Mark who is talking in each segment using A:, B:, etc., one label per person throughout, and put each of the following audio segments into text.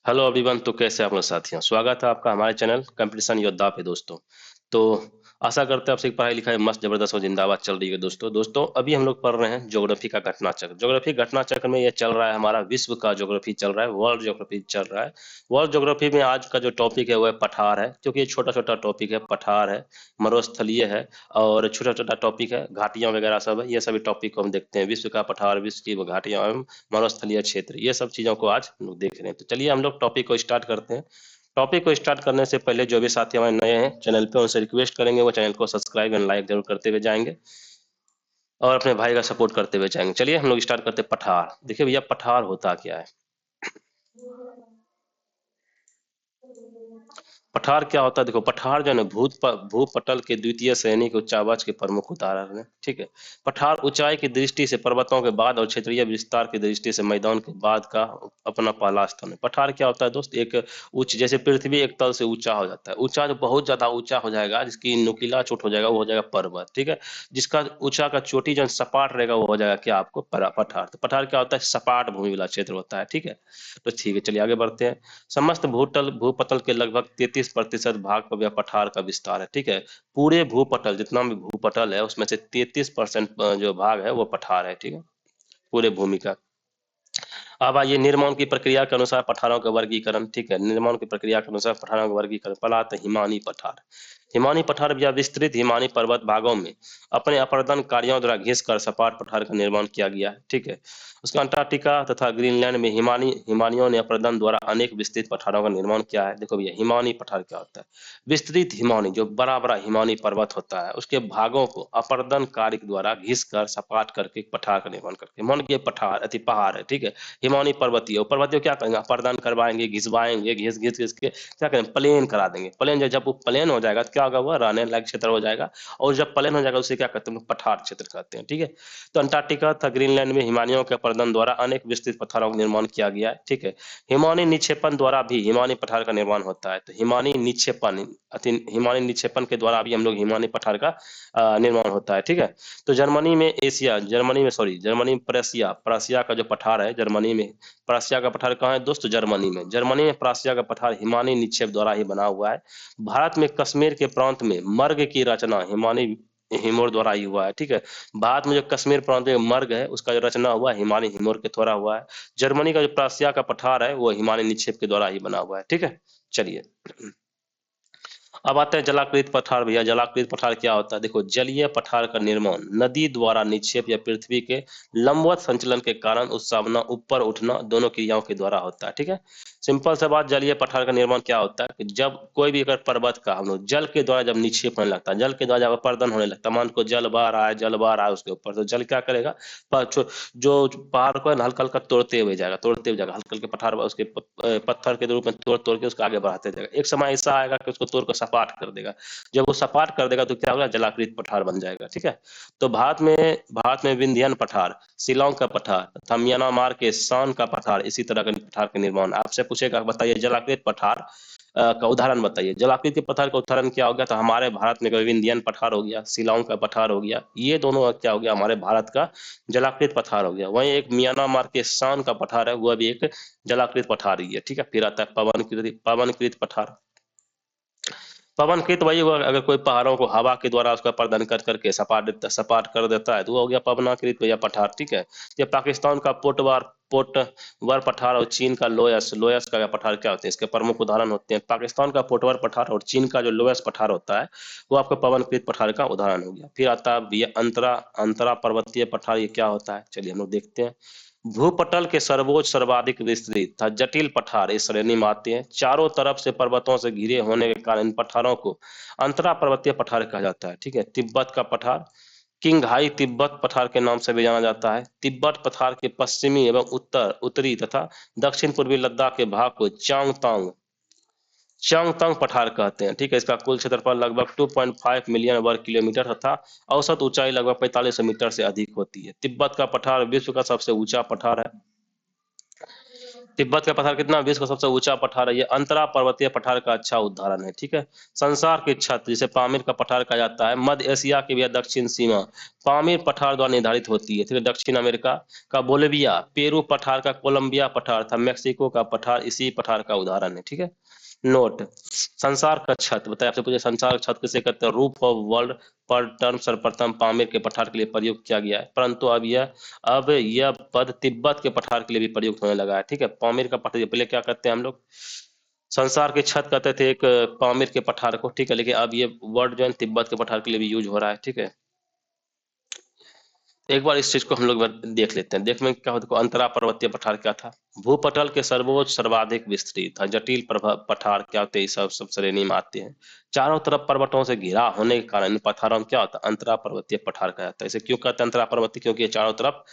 A: Hello everyone. तो कैसे आप लोग साथियों, स्वागत है आपका हमारे चैनल कंपटीशन योद्धा पे दोस्तों। तो आशा करते हैं आपसे पढ़ाई लिखाई मस्त जबरदस्त और जिंदाबाद चल रही है दोस्तों अभी हम लोग पढ़ रहे हैं ज्योग्राफी का घटना चक्र। ज्योग्राफी घटना चक्र में ये चल रहा है, हमारा विश्व का ज्योग्राफी चल रहा है, वर्ल्ड ज्योग्राफी चल रहा है। वर्ल्ड ज्योग्राफी में आज का जो टॉपिक है वो है पठार है, क्योंकि ये छोटा छोटा टॉपिक है। पठार है, मरुस्थलीय है और छोटा छोटा टॉपिक है, घाटियां वगैरह सब है। ये सभी टॉपिक को हम देखते हैं, विश्व का पठार, विश्व की घाटियां एवं मरुस्थलीय क्षेत्र, ये सब चीज़ों को आज हम लोग देख रहे हैं। तो चलिए हम लोग टॉपिक को स्टार्ट करते हैं। टॉपिक को स्टार्ट करने से पहले जो भी साथी हमारे नए हैं चैनल पे, उनसे रिक्वेस्ट करेंगे वो चैनल को सब्सक्राइब एंड लाइक जरूर करते हुए जाएंगे और अपने भाई का सपोर्ट करते हुए जाएंगे। चलिए हम लोग स्टार्ट करते हैं। पठार, देखिए भैया पठार होता क्या है। पठार क्या होता है, देखो पठार जो है ना भूपटल के द्वितीय श्रेणी के उच्चावाच के प्रमुख उदाहरण है। ठीक है। पठार ऊंचाई की दृष्टि से पर्वतों के बाद और क्षेत्रीय विस्तार की दृष्टि से मैदान के बाद का अपना पहला स्थान है। पठार क्या होता है दोस्त, एक उच्च, जैसे पृथ्वी एक तल से ऊंचा हो जाता है, ऊंचा जो बहुत ज्यादा ऊंचा हो जाएगा, जिसकी नुकीला चोट हो जाएगा वो हो जाएगा पर्वत। ठीक है। जिसका ऊंचा का चोटी जो सपाट रहेगा वो हो जाएगा क्या, आपको पठार। तो पठार क्या होता है, सपाट भूमि वाला क्षेत्र होता है। ठीक है। तो ठीक है, चलिए आगे बढ़ते हैं। समस्त भूपटल के लगभग 33% भाग पर यह पठार का विस्तार है। ठीक है। पूरे भूपटल, जितना भी भूपटल है उसमें से 33% जो भाग है वो पठार है। ठीक है, पूरे भूमि का। अब आइए निर्माण की प्रक्रिया के अनुसार पठारों का वर्गीकरण। ठीक है, निर्माण की प्रक्रिया के अनुसार पठारों का वर्गीकरण। पहला आता है हिमानी पठार। हिमानी पठार या विस्तृत हिमानी पर्वत भागों में अपने अपर्दन कार्यों द्वारा घिसकर सपाट पठार का निर्माण किया गया है। ठीक है। उसका अंटार्कटिका तथा ग्रीनलैंड में हिमानियों ने अपर्दन द्वारा अनेक विस्तृत पठारों का निर्माण किया है। देखो भैया हिमानी पठार क्या होता है, विस्तृत हिमानी, जो बड़ा बड़ा हिमानी पर्वत होता है उसके भागों को अपर्दन कार्य के द्वारा घिसकर सपाट करके पठार का निर्माण करके, मान के पठार अति पहाड़ है। ठीक है। हिमानी पर्वतीय, पर्वतीय क्या करेंगे, अपर्दन करवाएंगे, घिसवाएंगे, घिस घिस घिस के क्या करेंगे, प्लेन करा देंगे। प्लेन जब वो प्लेन हो जाएगा तो क्या होगा, वो रहने लायक क्षेत्र हो जाएगा। और जब प्लेन हो जाएगा उसे क्या कहते हैं, पठार क्षेत्र कहते हैं। ठीक है। तो अंटार्कटिका तथा ग्रीनलैंड में हिमानियों के अपर्दन द्वारा अनेक विस्तृत पठारों का निर्माण किया गया है। ठीक है। हिमानी निक्षेपण द्वारा भी हिमानी पठार का निर्माण होता है। तो हिमानी निक्षेपण, हिमानी निक्षेपण के द्वारा भी हम लोग हिमानी पठार का निर्माण होता है। ठीक है। तो जर्मनी में जर्मनी में प्रसिया का जो पठार है, जर्मनी में प्रसिया का पठार कहाँ है दोस्त, जर्मनी में। जर्मनी में प्रसिया का पठार हिमानी निक्षेप द्वारा ही बना हुआ है। भारत में कश्मीर के प्रांत में मर्ग की रचना हिमानी हिमोर द्वारा ही हुआ है। ठीक है। भारत में जो कश्मीर प्रांत में मर्ग है उसका जो रचना हुआ है हिमानी हिमोर के द्वारा हुआ है। जर्मनी का जो प्रसिया का पठार है वो हिमानी निक्षेप के द्वारा ही बना हुआ है। ठीक है। चलिए अब आते हैं जलाकृत पठार। भैया जलाकृत पठार क्या होता है, देखो जलीय पठार का निर्माण नदी द्वारा निक्षेप या पृथ्वी के लंबवत संचलन के कारण उत्सावना, ऊपर उठना, दोनों क्रियाओं के द्वारा होता है। ठीक है। सिंपल सा बात, जलीय पठार का निर्माण क्या होता है कि जब कोई भी अगर पर्वत का हम लोग जल के द्वारा जब निक्षेप होने लगता है, जल के द्वारा जब अपर्दन होने लगता है, मान को जल बाहर आए, जल बाहर आए उसके ऊपर, तो जल क्या करेगा, जो पहाड़ को हल्का हल्का तोड़ते हुए जाएगा, हल्का हल्के पठार उसके पत्थर के रूप में तोड़ तोड़ के उसको आगे बढ़ाते जाएगा। एक समय ऐसा आएगा कि उसको तोड़ कर सपाट कर देगा। जब वो सपाट कर देगा तो क्या होगा, जलाकृत पठार बन जाएगा। ठीक है। तो भारत में विंध्यन पठार, शिलोंग का पठार तथा म्यांमार के शान का पठार, इसी तरह के पठार के निर्माण। आपसे पूछेगा बताइए जलाकृत पठार का उदाहरण बताइए। जलाकृत के पठार का उदाहरण क्या हो गया, तो हमारे भारत में विंध्यन पठार हो गया, शिलोंग का पठार हो गया, ये दोनों क्या हो गया, हमारे भारत का जलाकृत पठार हो गया। वहीं एक म्यांमार के शान का पठार है, वह भी एक जलाकृत पठार ही है। ठीक है। फिर आता है पवनकृत पठार। पवनकृत वही हुआ, अगर कोई पहाड़ों को हवा के द्वारा उसका अपर्दन कर करके सपाट कर देता है तो वो हो गया पवनाकृत या पठार। ठीक है। ये पाकिस्तान का पोटवर पठार और चीन का लोयस का पठार क्या होते हैं, इसके प्रमुख उदाहरण होते हैं। पाकिस्तान का पोटवर पठार और चीन का जो लोयस पठार होता है वो आपका पवनकृत पठार का उदाहरण हो गया। फिर आता है अंतरा पर्वतीय पठार, ये क्या होता है, चलिए हम लोग देखते हैं। भूपटल के सर्वोच्च, सर्वाधिक विस्तृत तथा जटिल पठार इस श्रेणी में आते हैं। चारों तरफ से पर्वतों से घिरे होने के कारण इन पठारों को अंतरा पर्वतीय पठार कहा जाता है। ठीक है। तिब्बत का पठार किंगहाई तिब्बत पठार के नाम से भी जाना जाता है। तिब्बत पठार के पश्चिमी एवं उत्तरी तथा दक्षिण पूर्वी लद्दाख के भाग को चांगतांग पठार कहते हैं। ठीक है। इसका कुल क्षेत्रफल लगभग 2.5 मिलियन वर्ग किलोमीटर तथा औसत ऊंचाई लगभग 4500 मीटर से अधिक होती है। तिब्बत का पठार विश्व का सबसे ऊंचा पठार है। तिब्बत का पठार कितना, विश्व का सबसे ऊंचा पठार है, ये अंतरा पर्वतीय पठार का अच्छा उदाहरण है। ठीक है। संसार की छत जिसे पामीर का पठार कहा जाता है, मध्य एशिया की भी दक्षिण सीमा पामीर पठार द्वारा निर्धारित होती है। ठीक है। दक्षिण अमेरिका का बोलिविया, पेरू पठार का कोलंबिया पठार था, मेक्सिको का पठार इसी पठार का उदाहरण है। ठीक है। नोट, संसार का छत बताया आपसे पूछे, संसार का छत किसे कहते हैं, रूफ ऑफ वर्ल्ड पर टर्म सर्वप्रथम पामीर के पठार के लिए प्रयुक्त किया गया है, परंतु अब यह पद तिब्बत के पठार के लिए भी प्रयुक्त होने लगा है। ठीक है। पामीर का पठार पहले क्या कहते हैं हम लोग, संसार की छत कहते थे एक पामीर के पठार को। ठीक है। लेकिन अब ये वर्ड जो है तिब्बत के पठार के लिए भी यूज हो रहा है। ठीक है। एक बार इस चीज को हम लोग देख लेते हैं, देखने में क्या होता है। अंतरा पर्वतीय पठार क्या था, भूपटल के सर्वोच्च सर्वाधिक विस्तृत जटिल पठार क्या होते हैं, सब श्रेणी में आते हैं। चारों तरफ पर्वतों से घिरा होने के कारण इन पठारों में क्या होता है, अंतरा पर्वतीय पठार कहा जाता है। इसे क्यों कहते हैं अंतरा पर्वतीय, क्योंकि ये चारों तरफ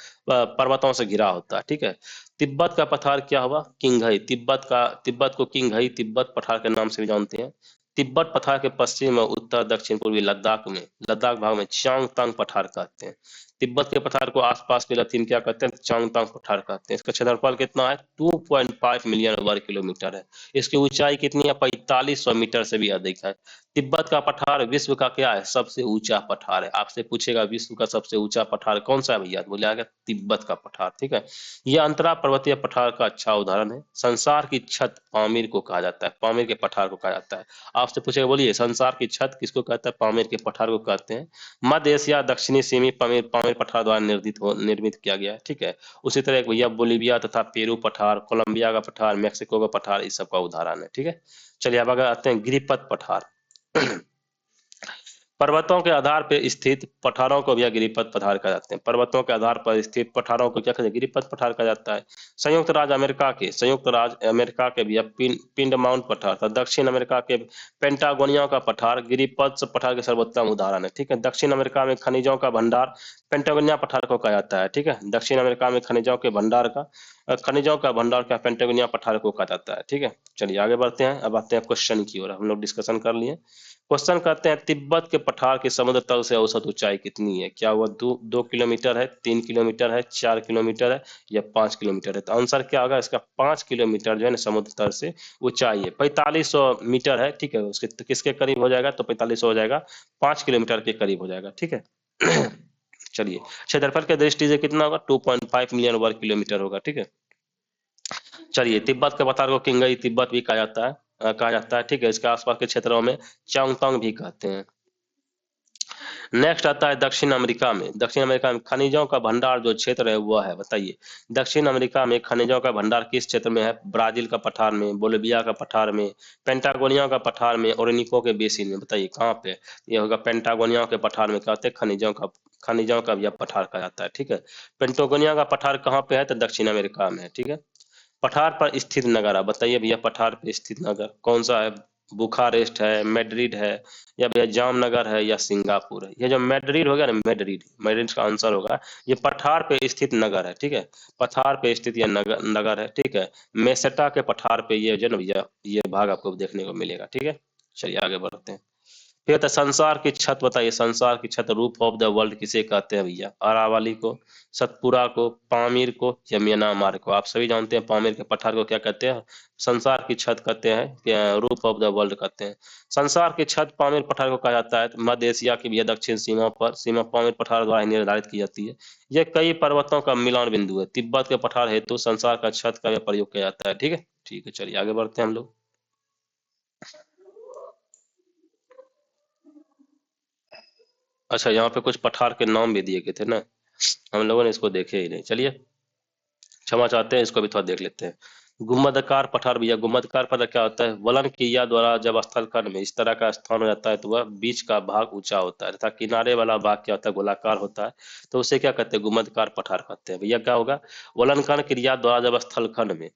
A: पर्वतों से घिरा होता है। ठीक है। तिब्बत का पठार क्या हुआ, किंगहई, तिब्बत को किंगहई तिब्बत पठार के नाम से भी जानते हैं। तिब्बत पठार के पश्चिम और उत्तर दक्षिण पूर्वी लद्दाख भाग में चांगतांग पठार कहते हैं। तिब्बत के पठार को आसपास के लतीन क्या कहते हैं, चांगतांग पठार कहते हैं। इसका क्षेत्रफल कितना है, 2.5 मिलियन वर्ग किलोमीटर है। इसकी ऊंचाई कितनी है, 4500 मीटर से भी अधिक है। तिब्बत का पठार विश्व का क्या है, सबसे ऊंचा पठार है। आपसे पूछेगा विश्व का सबसे ऊंचा पठार कौन सा है भैया, बोले आगे तिब्बत का पठार। ठीक है। यह अंतरा पर्वतीय पठार का अच्छा उदाहरण है। संसार की छत पामीर को कहा जाता है, पामीर के पठार को कहा जाता है। आपसे पूछेगा बोलिए संसार की छत किसको कहता है, पामीर के पठार को कहते हैं। मध्य एशिया दक्षिणी सीमी पामीर पठार द्वारा निर्मित किया गया है। ठीक है। उसी तरह एक भैया बोलिविया तथा पेरू पठार, कोलंबिया का पठार, मेक्सिको का पठार, इस सब का उदाहरण है। ठीक है। चलिए अब अगर आते हैं गिरिपथ पठार। पर्वतों के आधार पर स्थित पठारों को भी गिरिपथ पठार कहा जाते हैं। पर्वतों के आधार पर स्थित पठारों को क्या कहते हैं, गिरिपथ पठार कहा जाता है। संयुक्त राज्य अमेरिका के भी पिंड माउंट पठार था। दक्षिण अमेरिका के पेंटागोनिया का पठार गिरिपथ पठार के सर्वोत्तम उदाहरण है। ठीक है। दक्षिण अमेरिका में खनिजों का भंडार पेंटागोनिया पठार को कहा जाता है। ठीक है। दक्षिण अमेरिका में खनिजों का भंडार का पेंटागोनिया पठार को कहा जाता है। ठीक है। चलिए आगे बढ़ते हैं, अब आते हैं क्वेश्चन की ओर। हम लोग डिस्कशन कर लिए। क्वेश्चन कहते हैं तिब्बत के पठार की समुद्र तल से औसत ऊंचाई कितनी है, क्या वो 2 किलोमीटर है, 3 किलोमीटर है, 4 किलोमीटर है या 5 किलोमीटर है। तो आंसर क्या होगा इसका, 5 किलोमीटर जो है ना समुद्र तल से ऊंचाई है। 4500 मीटर है। ठीक है। उसके तो किसके करीब हो जाएगा, तो 4500 हो जाएगा, 5 किलोमीटर के करीब हो जाएगा। ठीक है। चलिए क्षेत्रफल के दृष्टि से कितना होगा, 2.5 मिलियन वर्ग किलोमीटर होगा। ठीक है। चलिए तिब्बत के पठार को किंगई तिब्बत भी कहा जाता है। ठीक है। इसके आसपास के क्षेत्रों में चांगतांग भी कहते हैं। नेक्स्ट आता है दक्षिण अमेरिका में खनिजों का भंडार जो क्षेत्र है वह है, बताइए दक्षिण अमेरिका में खनिजों का भंडार किस क्षेत्र में है, ब्राजील का पठार में, बोलिविया का पठार में, पेंटागोनिया का पठार में, ओरिनिको के बेसिन में। बताइए कहाँ पे, ये होगा पेंटागोनिया के पठार में कहते हैं, खनिजों का भी पठार कहा जाता है। ठीक है। पेंटागोनिया का पठार कहाँ पे है, तो दक्षिण अमेरिका में है। ठीक है। पठार पर स्थित नगर, आप बताइए भैया पठार पर स्थित नगर कौन सा है, बुखारेस्ट है, मैड्रिड है या भैया जामनगर है या सिंगापुर है। ये जो मैड्रिड हो गया ना, मैड्रिड का आंसर होगा, ये पठार पे स्थित नगर है। ठीक है। पठार पे स्थित यह नगर है। ठीक है। मेसेटा के पठार पे ये जो ना भैया ये भाग आपको देखने को मिलेगा। ठीक है। चलिए आगे बढ़ते हैं। फिर तो संसार की छत, बताइए संसार की छत रूफ ऑफ द वर्ल्ड किसे कहते हैं भैया, अरावली को, सतपुरा को, पामीर को या म्यांमार को। आप सभी जानते हैं पामीर के पठार को क्या कहते हैं, संसार की छत कहते हैं, रूफ ऑफ द वर्ल्ड कहते हैं। संसार की छत पामीर पठार को कहा जाता है। मध्य एशिया की भी दक्षिण सीमा पामीर पठार द्वारा निर्धारित की जाती है। यह कई पर्वतों का मिलान बिंदु है। तिब्बत के पठार हेतु संसार का छत का प्रयोग किया जाता है। ठीक है। ठीक है। चलिए आगे बढ़ते हैं हम लोग। अच्छा, यहाँ पे कुछ पठार के नाम भी दिए गए थे ना, हम लोगों ने इसको देखे ही नहीं। चलिए क्षमा चाहते हैं, इसको भी थोड़ा देख लेते हैं। गुम्मदकार पठार भैया, गुम्मदकार पठार क्या होता है, वलन क्रिया द्वारा जब स्थलखंड में इस तरह का स्थान हो जाता है तो वह बीच का भाग ऊंचा होता है तथा किनारे वाला भाग क्या होता है, गोलाकार होता है, तो उसे क्या कहते हैं, गुम्मदकार पठार कहते हैं। भैया क्या होगा, वलनकरण क्रिया द्वारा जब स्थलखंड में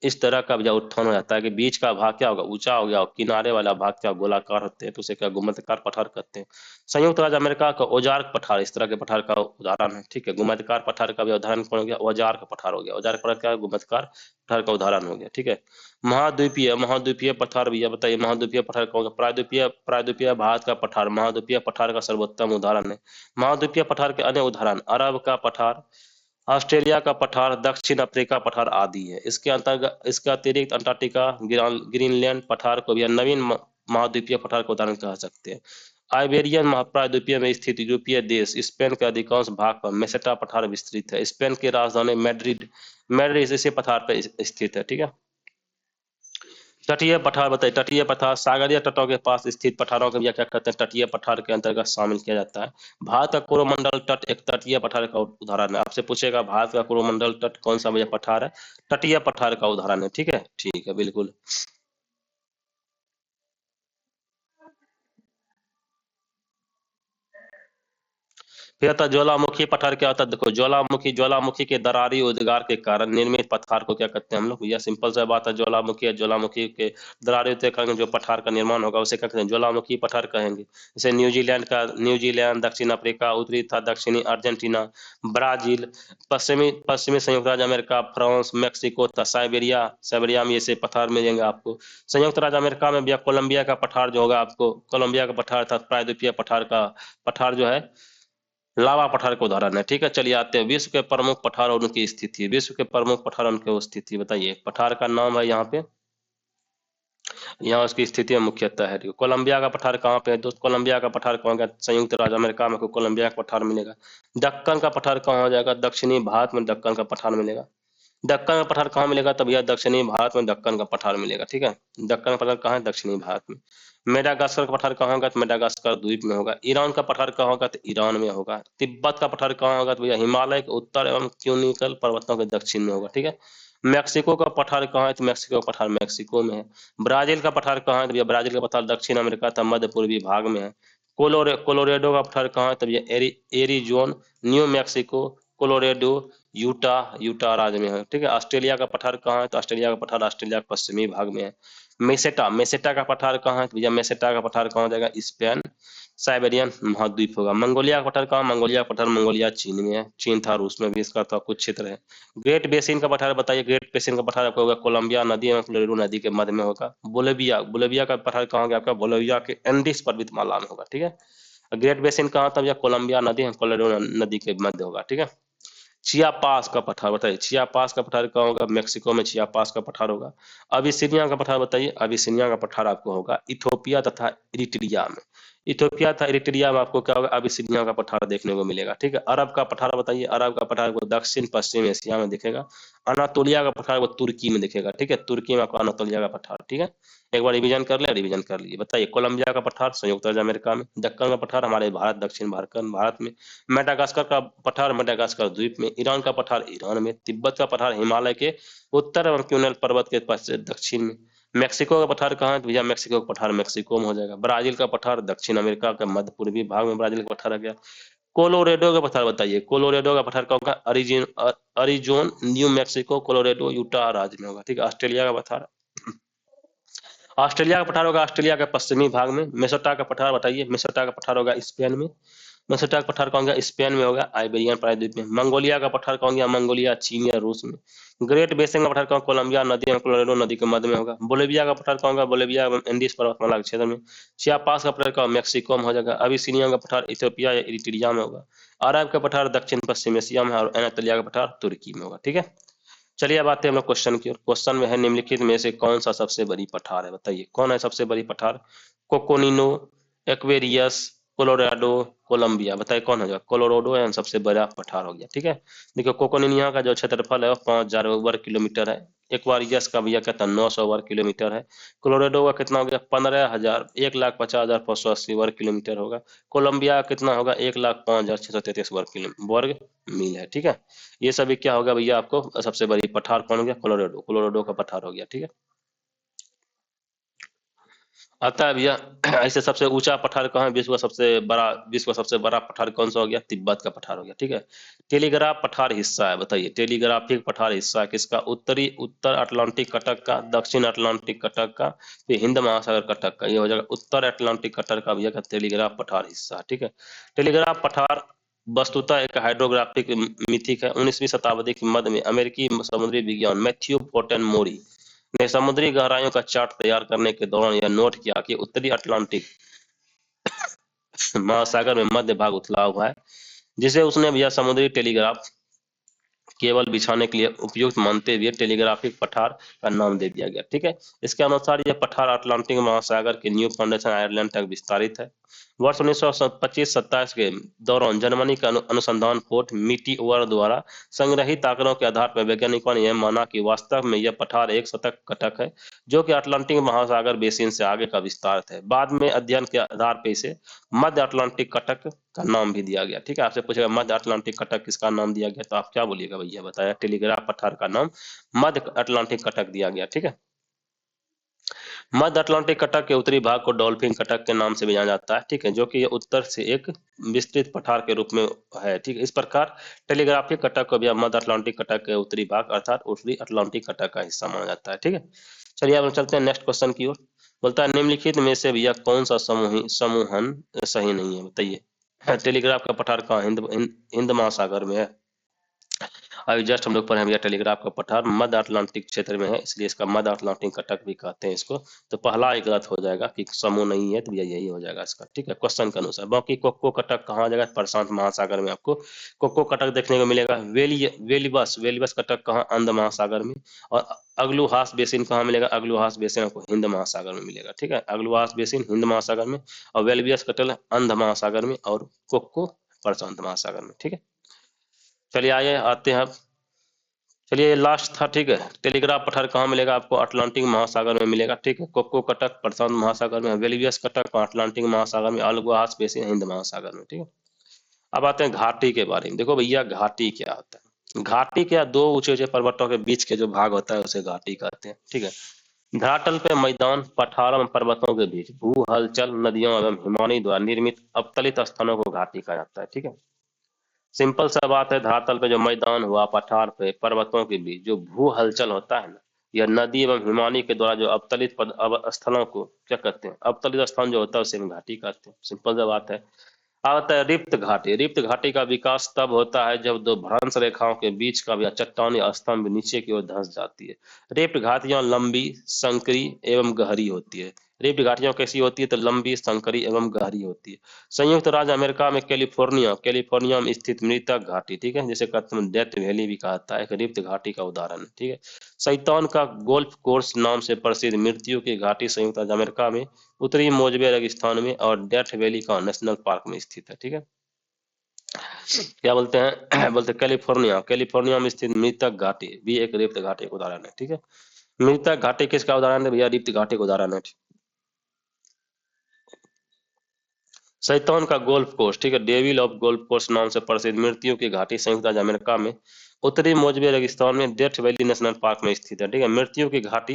A: इस तरह का जब उत्थान हो जाता है कि बीच का भाग क्या होगा, ऊंचा हो गया और किनारे वाला भाग क्या गोलाकार होते हैं, तो उसे क्या गुम्मदकार पठार कहते हैं। संयुक्त राज्य अमेरिका का औजार्क पठार इस तरह के पठार का उदाहरण है। ठीक है। गुम्मदकार पठार का भी उदाहरण कौन हो गया, औजार्क पठार हो गया। औजार्क पठार क्या है, गुम्मदकार पठार का उदाहरण हो गया। ठीक है। महाद्वीपीय पठार भैया बताइए, महाद्वीपीय पठार कौन सा, प्रायद्वीपीय भारत का पठार महाद्वीपीय पठार का सर्वोत्तम उदाहरण है। महाद्वीपीय पठार के अन्य उदाहरण, अरब का पठार, ऑस्ट्रेलिया का पठार, दक्षिण अफ्रीका पठार आदि है। इसके अंतर्गत, इसके अतिरिक्त अंटार्कटिका, ग्रीनलैंड पठार को भी नवीन महाद्वीपीय पठार का उदाहरण कह सकते हैं। आइबेरियन महाद्वीपीय में स्थित यूरोपीय देश स्पेन के अधिकांश भाग पर मेसेटा पठार विस्तृत है। स्पेन की राजधानी मैड्रिड मैड्रिड इसी पठार पर स्थित है। ठीक है। तटीय पठार बताइए। तटीय पठार सागरीय तटों के पास स्थित पठारों को भी क्या कहते हैं, तटीय पठार के अंतर्गत शामिल किया जाता है। भारत का कोरोमंडल तट एक तटीय पठार का उदाहरण है। आपसे पूछेगा भारत का कोरोमंडल तट कौन सा भैया पठार है, तटीय पठार का उदाहरण है। ठीक है, ठीक है, बिल्कुल। फिर आता है ज्वालामुखी पठार। क्या होता है, देखो ज्वालामुखी, ज्वालामुखी के दरारी उद्गार के कारण निर्मित पठार को क्या कहते हैं हम लोग, भैया सिंपल सा बात है, ज्वालामुखी है, ज्वालामुखी के दरारी उद्गार के कारण जो पठार का निर्माण होगा उसे क्या कहते हैं, ज्वालामुखी पठार कहेंगे। जैसे न्यूजीलैंड, दक्षिण अफ्रीका, उत्तरी तथा दक्षिणी अर्जेंटीना, ब्राजील, पश्चिमी पश्चिमी संयुक्त राज्य अमेरिका, फ्रांस, मेक्सिको तथा साइबेरिया, साइबेरिया में ऐसे पठार मिलेंगे आपको। संयुक्त राज्य अमेरिका में भैया कोलंबिया का पठार जो होगा आपको, कोलंबिया का पठार था प्रायद्वीपीय पठार का पठार जो है लावा पठार का उदाहरण है। ठीक है, चलिए आते हैं विश्व के प्रमुख पठार और उनकी स्थिति। विश्व के प्रमुख पठार और उनकी स्थिति बताइए। पठार का नाम है यहाँ पे, यहाँ उसकी स्थिति मुख्यतः है। कोलंबिया का पठार कहाँ पे है दोस्त, कोलंबिया का पठार कहाँ गया, संयुक्त राज्य अमेरिका में कोलंबिया का पठार मिलेगा। दक्कन का पठार कहाँ हो जाएगा, दक्षिणी भारत में दक्कन का पठार मिलेगा। दक्कन का पठार कहाँ मिलेगा, तब यह दक्षिणी भारत में दक्कन का पठार मिलेगा। ठीक है, दक्कन का पठार कहाँ है, दक्षिणी भारत में। मेडागास्कर का पठार कहाँ होगा, तो मेडागास्कर द्वीप में होगा। ईरान का पठार कहाँ होगा, तो ईरान में होगा। तिब्बत का पठार कहाँ होगा, तो भैया हिमालय के उत्तर एवं क्यूनिकल पर्वतों के दक्षिण में होगा। ठीक है। मैक्सिको का पठार कहाँ है, तो मैक्सिको का पठार मैक्सिको में है। ब्राजील का पठार कहाँ है, तो भैया ब्राजील का पठार दक्षिण अमेरिका तथा मध्य पूर्वी भाग में है। कोलोरेडो का पठार कहाँ है, तो भैया एरिजोन, न्यू मैक्सिको, कोलोरेडो, यूटा राज्य में है। ठीक है। ऑस्ट्रेलिया का पठार कहाँ है, तो ऑस्ट्रेलिया का पठार ऑस्ट्रेलिया के पश्चिमी भाग में है। मेसेटा का पठार कहाँ है, तो भैया मेसेटा का पठार कहाँ हो जाएगा, स्पेन, साइबेरियन महाद्वीप होगा। मंगोलिया का पठार कहाँ, मंगोलिया का पठार मंगोलिया चीन में है। चीन था रूस में भी इसका तो कुछ क्षेत्र है। ग्रेट बेसिन का पठार बताइए। ग्रेट बेसिन का पठार आपका होगा कोलंबिया नदी एवं कोलोराडो नदी के मध्य में होगा। बोलेविया का पठार कहाँ होगा आपका, बोलेविया के एंडीज पर्वतमाला में होगा। ठीक है। ग्रेट बेसिन कहाँ था भैया, कोलंबिया नदी एवं कोलोराडो नदी के मध्य होगा। ठीक है। चियापास का पठार बताइए। चियापास का पठार कहाँ होगा, मेक्सिको में चियापास का पठार होगा। अबिसिनिया का पठार बताइए। अबिसिनिया का पठार आपको होगा इथोपिया तथा इरिट्रिया में। इथोपिया तथा इरिट्रिया में आपको क्या होगा, अबिसिनिया का पठार देखने को मिलेगा। ठीक है। अरब का पठार बताइए। अरब का पठार को दक्षिण पश्चिम एशिया में दिखेगा। अनातोलिया का पठार को तुर्की में दिखेगा। ठीक है, तुर्की में आपको अनातोलिया का पठार। ठीक है, एक बार रिवीजन कर ले, रिवीजन कर लीजिए। बताइए, कोलंबिया का पठार संयुक्त राज्य अमेरिका में, दक्कन का पठार हमारे भारत दक्षिण भारत में, मेडागास्कर का पठार मेडागास्कर द्वीप में, ईरान का पठार ईरान में, तिब्बत का पठार हिमालय के उत्तर एवं क्यूनल पर्वत के पश्चिम दक्षिण में। मैक्सिको का पठार कहाँ है, तो भैया मैक्सिको का पठार मैक्सिको में हो जाएगा। ब्राजील का पठार दक्षिण अमेरिका के मध्य पूर्वी भाग में ब्राजील का पठार आ गया। कोलोरेडो का पठार बताइए। कोलोरेडो का पठार कहाँ होगा, अरिजोन, न्यू मैक्सिको, कोलोरेडो, यूटा राज्य में होगा। ठीक है। ऑस्ट्रेलिया का पठार, ऑस्ट्रेलिया का पठार होगा ऑस्ट्रेलिया के पश्चिमी भाग में। मेसोटा का पठार बताइए। मेसोटा का पठार होगा स्पेन में। मेसोटा का पठार कौन गया, स्पेन में होगा, आइबेरियन प्रायद्वीप में। मंगोलिया का पठार कौन गया, मंगोलिया चीन या रूस में। ग्रेट बेसिन का पठार कौन, कोलंबिया नदी और कोलोराडो नदी के मध्य में होगा। बोलेविया का पठार कौन होगा, बोलेविया एंडीज पर्वतमाला के क्षेत्र में। चियापास का पठार कौन, मैक्सिको में हो जाएगा। अबिसिनिया का पठार इथियोपिया या इरिट्रिया में होगा। अरब का पठार दक्षिण पश्चिम एशिया में, और एनातोलिया का पठार तुर्की में होगा। ठीक है। चलिए अब आते हैं हम लोग क्वेश्चन की ओर। क्वेश्चन में है, निम्नलिखित में से कौन सा सबसे बड़ी पठार है, बताइए कौन है सबसे बड़ी पठार। कोकोनिनो, एक्वेरियस, कोलोराडो, कोलंबिया। बताइए कौन हो जाएगा, कोलोराडो है सबसे बड़ा पठार हो गया। ठीक है। देखिए कोकोनिनिया का जो क्षेत्रफल है वो 5000 वर्ग किलोमीटर है। एक्वेरियस का भैया कहता है 900 वर्ग किलोमीटर है। कोलोराडो का कितना हो गया, 15,000 1,50,580 वर्ग किलोमीटर होगा। कोलंबिया कितना होगा, 1,05,633 वर्ग मील है। ठीक है। ये सभी क्या होगा भैया, आपको सबसे बड़ी पठार कौन हो गया, कोलोराडो, कोलोराडो का पठार हो गया। ठीक है। आता है भैया ऐसे सबसे ऊंचा पठार कहाँ है, विश्व का सबसे बड़ा पठार कौन सा हो गया, तिब्बत का पठार हो गया। ठीक है। टेलीग्राफ पठार हिस्सा है, बताइए टेलीग्राफिक पठार हिस्सा है किसका, उत्तर अटलांटिक कटक का, दक्षिण अटलांटिक कटक का, फिर हिंद महासागर कटक का। ये हो जाएगा उत्तर अटलांटिक कटक का भैया का टेलीग्राफ पठार हिस्सा। ठीक है। टेलीग्राफ पठार वस्तुतः एक हाइड्रोग्राफिक मिथिक है। 19वीं शताब्दी के मध्य में अमेरिकी समुद्री विज्ञान मैथ्यू पोर्टन मोरी ने समुद्री गहराइयों का चार्ट तैयार करने के दौरान यह नोट किया कि उत्तरी अटलांटिक महासागर में मध्य भाग उथला हुआ है, जिसे उसने भैया समुद्री टेलीग्राफ केबल बिछाने के लिए उपयुक्त मानते हुए टेलीग्राफिक पठार का नाम दे दिया गया। ठीक है, इसके अनुसार यह पठार अटलांटिक महासागर के न्यू फाउंडेशन आयरलैंड तक विस्तारित है। वर्ष 1925-27 के दौरान जर्मनी का अनुसंधान पोर्ट मीटिओर द्वारा संग्रहित आंकड़ों के आधार पर वैज्ञानिकों ने यह माना कि वास्तव में यह पठार एक शतक कटक है जो कि अटलांटिक महासागर बेसिन से आगे का विस्तार है। बाद में अध्ययन के आधार पर इसे मध्य अटलांटिक कटक का नाम भी दिया गया। ठीक है, आपसे पूछेगा मध्य अटलांटिक कटक किसका नाम दिया गया, तो आप क्या बोलिएगा भैया, बताया टेलीग्राफ पठार का नाम मध्य अटलांटिक कटक दिया गया। ठीक है, मध्य अटलांटिक कटक के उत्तरी भाग को डॉल्फिन कटक के नाम से भी जाना जाता है। ठीक है, जो कि उत्तर से एक विस्तृत पठार के रूप में है। ठीक है, इस प्रकार टेलीग्राफिक कटक को भी मध्य अटलांटिक कटक के उत्तरी भाग अर्थात उत्तरी अटलांटिक कटक का हिस्सा माना जाता है। ठीक है, चलिए अब चलते हैं नेक्स्ट क्वेश्चन की ओर। बोलता है निम्नलिखित में से भैया कौन सा समूहन सही नहीं है, बताइए। टेलीग्राफ का पठार कहाँ, हिंद महासागर में है। अभी जस्ट हम लोग पढ़े भैया टेलीग्राफ का पठार मध्य अटलांटिक क्षेत्र में है, इसलिए इसका मध्य अटलांटिक कटक भी कहते हैं इसको। तो पहला एक गलत हो जाएगा कि समूह नहीं है, तो भैया यही हो जाएगा इसका। ठीक है, क्वेश्चन के अनुसार। बाकी कोको कटक कहाँ आ जाएगा, प्रशांत महासागर में आपको कोको कटक देखने को मिलेगा। वेलिबस कटक कहाँ, अंध महासागर में। और अग्लुहास बेसिन कहाँ मिलेगा, अग्लुहास बेसिन आपको हिंद महासागर में मिलेगा। ठीक है, अग्लुहास बेसिन हिंद महासागर में, और वेलिबियस कटल अंध महासागर में, और कोको प्रशांत महासागर में। ठीक है, चलिए आइए आते हैं। चलिए लास्ट था। ठीक है, टेलीग्राफ पठार कहाँ मिलेगा आपको, अटलांटिक महासागर में मिलेगा। ठीक है, कोको कटक प्रशांत महासागर में, वेलिबियस कटक अटलांटिक महासागर में, अल्गोहास बेसिन हिंद महासागर में। ठीक है, अब आते हैं घाटी के बारे में। देखो भैया घाटी क्या होता है, घाटी क्या, दो ऊंचे ऊंचे पर्वतों के बीच के जो भाग होता है उसे घाटी कहते हैं। ठीक है, धरातल पे मैदान, पठार एवं पर्वतों के बीच भू हलचल, नदियों एवं हिमानी द्वारा निर्मित अवतलित स्थानों को घाटी कहा जाता है। ठीक है, सिंपल सा बात है, धरातल पे जो मैदान हुआ, पठार पे, पर्वतों के बीच जो भू हलचल होता है ना, यह नदी एवं हिमानी के द्वारा जो अवतलित स्थलों को क्या कहते हैं, अवतलित स्थान जो होता है उसे हम घाटी कहते हैं। सिंपल सा बात है। आता है रिक्त घाटी। रिक्त घाटी का विकास तब होता है जब दो भ्रंश रेखाओं के बीच का या चट्टानी स्तंभ नीचे की ओर धंस जाती है। रिक्त घाटियां लंबी, संकरी एवं गहरी होती है। रिक्त घाटियां कैसी होती है, तो लंबी, संकरी एवं गहरी होती है। संयुक्त राज्य अमेरिका में कैलिफोर्निया में स्थित मृतक घाटी, ठीक है, जिसे कहते हैं डेथ वैली भी कहता है, एक रिक्त घाटी का उदाहरण है। ठीक है, शैतान का गोल्फ कोर्स नाम से प्रसिद्ध मृत्यु की घाटी संयुक्त राज्य अमेरिका में उत्तरी मोजवे रेगिस्तान में और डेथ वैली का नेशनल पार्क में स्थित है। ठीक है, क्या बोलते हैं बोलते हैं कैलिफोर्निया में स्थित मृतक घाटी भी एक रिक्त घाटी का उदाहरण है। ठीक है, मृतक घाटी किसका उदाहरण है भैया, रिक्त घाटी का उदाहरण है। शैतान का गोल्फ कोर्स, ठीक है, डेविल ऑफ गोल्फ कोर्स नाम से प्रसिद्ध मृत्यु की घाटी संयुक्त राज्य अमेरिका में उत्तरी मोजवे रेगिस्तान में डेथ वैली नेशनल पार्क में स्थित है। ठीक है, मृत्यु की घाटी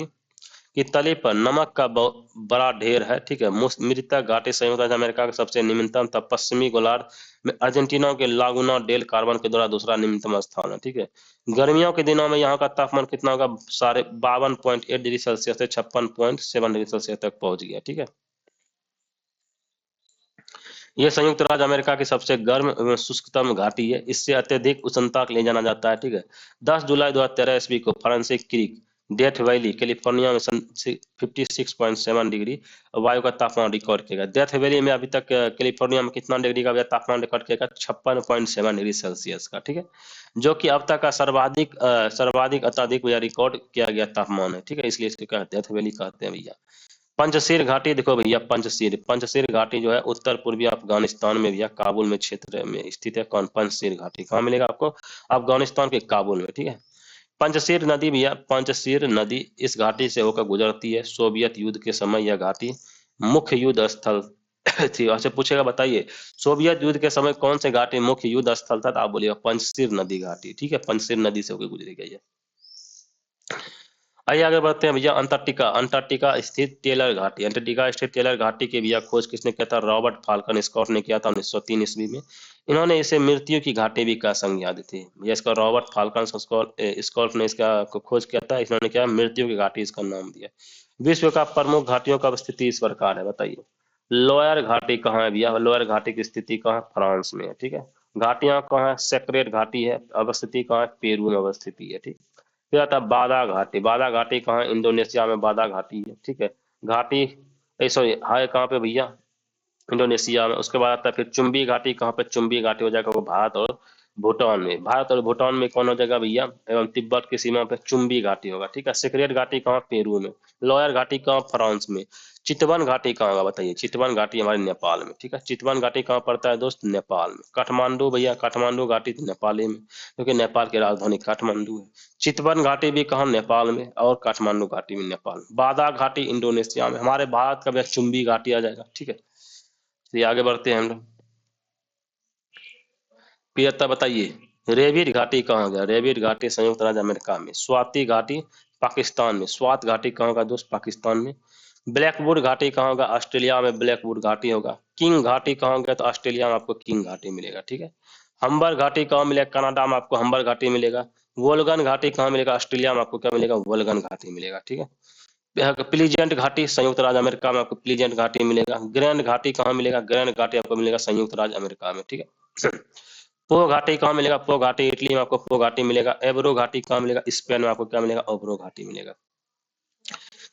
A: की तली पर नमक का बड़ा ढेर है। ठीक है, मृतक घाटी संयुक्त राज्य अमेरिका का सबसे निम्नतम तथा पश्चिमी गोलार्ध में अर्जेंटीना के लागुना डेल कार्बन के द्वारा दूसरा निम्नतम स्थान है। ठीक है, गर्मियों के दिनों में यहाँ का तापमान कितना होगा, 52.8 डिग्री सेल्सियस से 56.7 डिग्री सेल्सियस तक पहुंच गया। ठीक है, यह संयुक्त राज्य अमेरिका की सबसे गर्म एवं शुष्कतम घाटी है। इससे अत्यधिक उष्णता के लिए जाना जाता है। ठीक है, 10 जुलाई 2013 ईस्वी को Francis creek death valley California में 56.7 डिग्री वायु का तापमान रिकॉर्ड किया गया। डेथ वैली में अभी तक कैलिफोर्निया में कितना डिग्री का तापमान रिकॉर्ड किया गया, 56.7 डिग्री सेल्सियस का। ठीक है, जो कि अब तक का सर्वाधिक अत्यधिक रिकॉर्ड किया गया तापमान है। ठीक है, इसलिए इसको डेथ वैली कहते हैं भैया। पंचशीर घाटी देखो भैया, पंचशीर घाटी जो है उत्तर पूर्वी अफगानिस्तान में भैया काबुल में क्षेत्र में स्थित है। कौन, पंचशीर घाटी कहाँ मिलेगा आपको, अफगानिस्तान के काबुल में। ठीक है, पंचशीर नदी भैया, पंचशीर नदी इस घाटी से होकर गुजरती है। सोवियत युद्ध के समय यह घाटी मुख्य युद्ध स्थल थी। आपसे पूछेगा बताइए सोवियत युद्ध के समय कौन से घाटी मुख्य युद्ध स्थल था, तो आप बोलिएगा पंचशीर नदी घाटी। ठीक है, पंचशीर नदी से होकर गुजरी गई है। आइए आगे बढ़ते हैं भैया। अंटार्कटिका स्थित टेलर घाटी। अंटार्कटिका स्थित टेलर घाटी के भैया खोज किसने किया था, रॉबर्ट फाल्कन स्कॉट ने किया था 1903 ईस्वी में। इन्होंने इसे मृत्यु की घाटी भी का संज्ञा दी थी भैया। इसका रॉबर्ट फाल्कन स्कॉट ने इसका खोज किया था, इन्होंने क्या मृत्यु की घाटी इसका नाम दिया। विश्व का प्रमुख घाटियों का स्थिति इस प्रकार है, बताइए। लोअर घाटी कहाँ है भैया, लोअर घाटी की स्थिति कहाँ, फ्रांस में है। ठीक है, घाटियां कहाँ है, सेक्रेट घाटी है, अवस्थिति कहाँ है, पेरू में अवस्थिति है। ठीक, फिर आता है बादा घाटी। बादा घाटी कहाँ है, इंडोनेशिया में बादा घाटी है। ठीक है, घाटी सॉरी है कहाँ पे भैया, इंडोनेशिया में। उसके बाद आता है फिर चुंबी घाटी कहाँ पे, चुंबी घाटी हो जाएगा वो भारत और भूटान में। भारत और भूटान में कौन हो जाएगा भैया, एवं तिब्बत की सीमा पे चुंबी घाटी होगा, ठीक है। सिकरेट घाटी कहाँ, पेरू में। लॉयर घाटी कहाँ, फ्रांस में। चितवन घाटी कहाँ होगा बताइए, चितवन घाटी हमारे नेपाल में, ठीक है। चितवन घाटी कहाँ पड़ता है दोस्त, नेपाल में। काठमांडू भैया, काठमांडू घाटी तो नेपाल ही में, क्योंकि नेपाल की राजधानी काठमांडू है। चितवन घाटी भी कहाँ, नेपाल में, और काठमांडू घाटी में नेपाल में। बादा घाटी इंडोनेशिया में। हमारे भारत का भैया चुंबी घाटी आ जाएगा, ठीक है। ये आगे बढ़ते हैं हम लोग। पियत्ता बताइए, रेविड घाटी कहाँ गया, रेविड घाटी संयुक्त राज्य अमेरिका में। स्वाति घाटी पाकिस्तान में। स्वात घाटी कहाँ होगा दोस्त, पाकिस्तान में। ब्लैकवुड घाटी कहाँ होगा, ऑस्ट्रेलिया में ब्लैकवुड घाटी होगा। किंग घाटी कहाँ होगा, तो ऑस्ट्रेलिया में आपको किंग घाटी मिलेगा, ठीक है। हम्बर घाटी कहाँ मिलेगा, कनाडा में आपको हम्बर घाटी मिलेगा। वोल्गन घाटी कहाँ मिलेगा, ऑस्ट्रेलिया में आपको क्या मिलेगा, वोल्गन घाटी मिलेगा, ठीक है। प्लीजेंट घाटी संयुक्त राज्य अमेरिका में आपको प्लीजेंट घाटी मिलेगा। ग्रैंड घाटी कहाँ मिलेगा, ग्रैंड घाटी आपको मिलेगा संयुक्त राज्य अमेरिका में, ठीक है। पो घाटी कहाँ मिलेगा, पो घाटी इटली में आपको पो घाटी मिलेगा। एब्रो घाटी कहाँ मिलेगा, स्पेन में आपको क्या मिलेगा, ओब्रो घाटी मिलेगा।